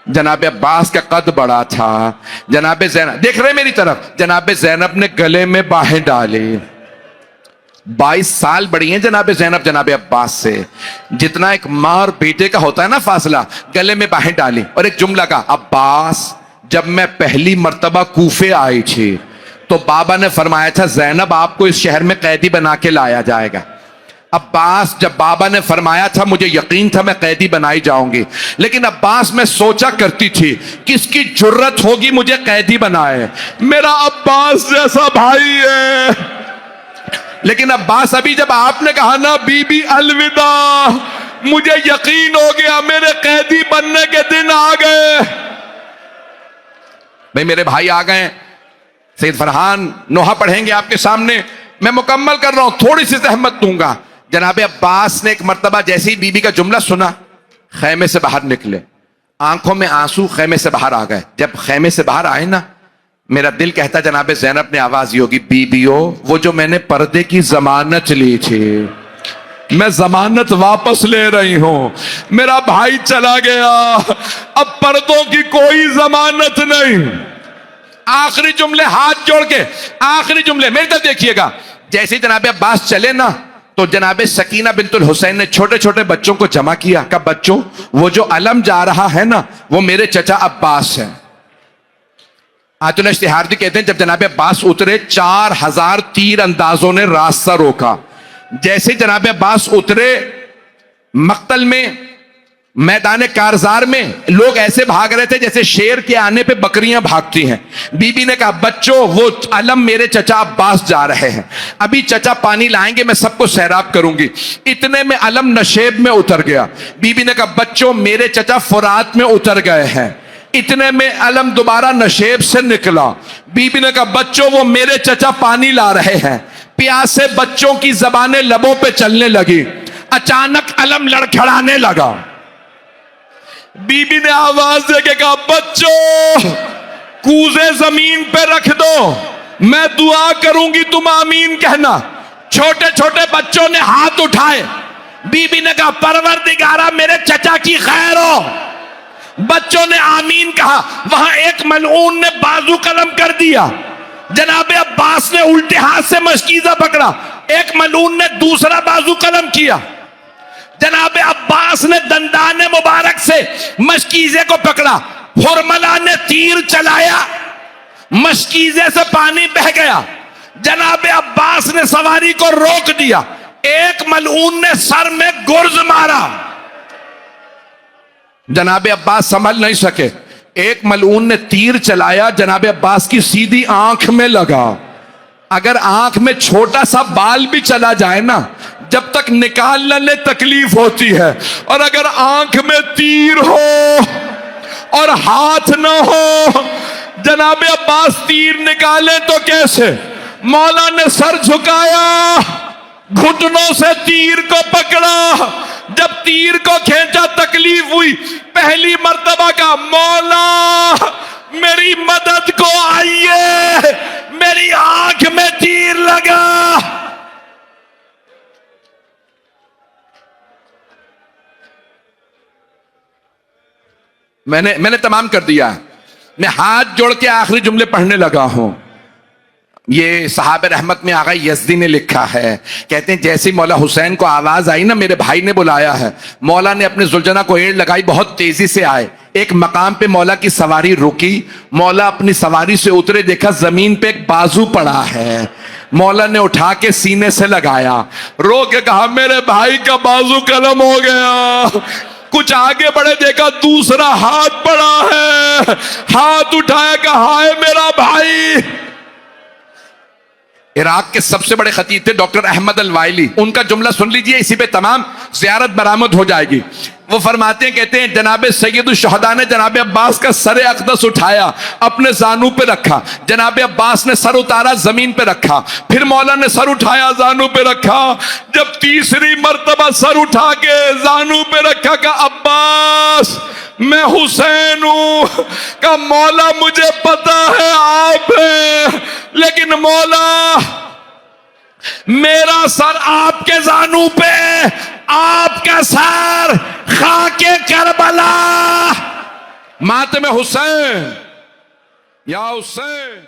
جناب عباس کا قد بڑا تھا۔ جناب زینب دیکھ رہے میری طرف، جناب زینب نے گلے میں باہیں ڈالی۔ 22 سال بڑی ہیں جناب زینب جناب عباس سے، جتنا ایک ماں اور بیٹے کا ہوتا ہے نا فاصلہ، گلے میں باہیں ڈالی اور ایک جملہ کا، عباس جب میں پہلی مرتبہ کوفے آئی تھی تو بابا نے فرمایا تھا زینب آپ کو اس شہر میں قیدی بنا کے لایا جائے گا۔ عباس جب بابا نے فرمایا تھا مجھے یقین تھا میں قیدی بنائی جاؤں گی، لیکن عباس میں سوچا کرتی تھی کس کی جرت ہوگی مجھے قیدی بنائے، میرا عباس جیسا بھائی ہے۔ لیکن عباس ابھی جب آپ نے کہا نا بی بی الوداع، مجھے یقین ہو گیا میرے قیدی بننے کے دن آ گئے۔ بھئی میرے بھائی آ گئے، سید فرحان نوحہ پڑھیں گے آپ کے سامنے، میں مکمل کر رہا ہوں، تھوڑی سی زحمت دوں گا۔ جناب عباس نے ایک مرتبہ جیسے ہی بی بی کا جملہ سنا، خیمے سے باہر نکلے، آنکھوں میں آنسو، خیمے سے باہر آ گئے۔ جب خیمے سے باہر آئے نا، میرا دل کہتا جناب زینب نے آواز یہ ہوگی، بی بیو وہ جو میں نے پردے کی ضمانت لی تھی، میں ضمانت واپس لے رہی ہوں، میرا بھائی چلا گیا، اب پردوں کی کوئی ضمانت نہیں۔ آخری جملے ہاتھ جوڑ کے، آخری جملے میری طرف دیکھیے گا۔ جیسے جناب عباس چلے نا تو جناب سکینہ بنت الحسین نے چھوٹے چھوٹے بچوں کو جمع کیا، کہا بچوں وہ جو علم جا رہا ہے نا وہ میرے چچا عباس ہیں۔ آیت اللہ اشتہاردی کہتے ہیں جب جناب عباس اترے 4000 تیر اندازوں نے راستہ روکا۔ جیسے جناب عباس اترے مقتل میں، میدان کارزار میں، لوگ ایسے بھاگ رہے تھے جیسے شیر کے آنے پہ بکریاں بھاگتی ہیں۔ بی بی نے کہا بچوں وہ علم میرے چچا عباس جا رہے ہیں، ابھی چچا پانی لائیں گے میں سب کو سیراب کروں گی۔ اتنے میں علم نشیب میں اتر گیا۔ بی بی نے کہا بچوں میرے چچا فرات میں اتر گئے ہیں۔ اتنے میں علم دوبارہ نشیب سے نکلا۔ بی بی نے کہا بچوں وہ میرے چچا پانی لا رہے ہیں۔ پیاسے بچوں کی زبانیں لبوں پہ چلنے لگی، اچانک علم لڑکھڑانے لگا۔ بی بی نے آواز دے کے کہا بچوں کوزے زمین پہ رکھ دو، میں دعا کروں گی تم آمین کہنا۔ چھوٹے چھوٹے بچوں نے ہاتھ اٹھائے۔ بی بی نے کہا پروردگارہ میرے چچا کی خیر ہو۔ بچوں نے آمین کہا، وہاں ایک ملعون نے بازو قلم کر دیا۔ جناب عباس نے الٹے ہاتھ سے مشکیزہ پکڑا، ایک ملعون نے دوسرا بازو قلم کیا۔ جناب عباس نے دندان مبارک سے مشکیزے کو پکڑا، حرملہ نے تیر چلایا، مشکیزے سے پانی بہ گیا۔ جناب عباس نے سواری کو روک دیا، ایک ملعون نے سر میں گرز مارا۔ جناب عباس سنبھل نہیں سکے، ایک ملعون نے تیر چلایا جناب عباس کی سیدھی آنکھ میں لگا. اگر آنکھ میں چھوٹا سا بال بھی چلا جائے نا, جب تک نکالنے تکلیف ہوتی ہے, اور اگر آنکھ میں تیر ہو اور ہاتھ نہ ہو, جناب عباس تیر نکالے تو کیسے؟ مولا نے سر جھکایا, گھٹنوں سے تیر کو پکڑا, جب تیر کو کھینچا تکلیف ہوئی, پہلی مرتبہ کا مولا میری مدد کو آئیے, میری آنکھ میں تیر لگا. میں نے تمام کر دیا. میں ہاتھ جوڑ کے آخری جملے پڑھنے لگا ہوں. یہ صحابہ رحمت میں آغا یزدی نے لکھا ہے, کہتے ہیں جیسے مولا حسین کو آواز آئی نا میرے بھائی نے بلایا ہے, مولا نے اپنے زلجنا کو ایڑ لگائی, بہت تیزی سے آئے. ایک مقام پہ مولا کی سواری رکی, مولا اپنی سواری سے اترے, دیکھا زمین پہ ایک بازو پڑا ہے. مولا نے اٹھا کے سینے سے لگایا, رو کے کہا میرے بھائی کا بازو قلم ہو گیا. کچھ آگے بڑھے, دیکھا دوسرا ہاتھ پڑا ہے, ہاتھ اٹھایا کہ ہائے میرا بھائی. عراق کے سب سے بڑے خطیب تھے ڈاکٹر احمد الوائلی, ان کا جملہ سن لیجئے, اسی پہ تمام زیارت برآمد ہو جائے گی. وہ فرماتے ہیں, کہتے ہیں جناب سید الشہداء نے جناب عباس کا سر اقدس اٹھایا, اپنے زانو پہ رکھا, جناب عباس نے سر اتارا, زمین پہ رکھا, پھر مولا نے سر اٹھایا, زانو پہ رکھا, جب تیسری مرتبہ سر اٹھا کے زانو پہ رکھا کہ عباس میں حسین ہوں, کہ مولا مجھے پتا ہے آپ ہیں, لیکن مولا میرا سر آپ کے زانو پہ, آپ کا سر خاک کربلا, ماتم حسین یا حسین.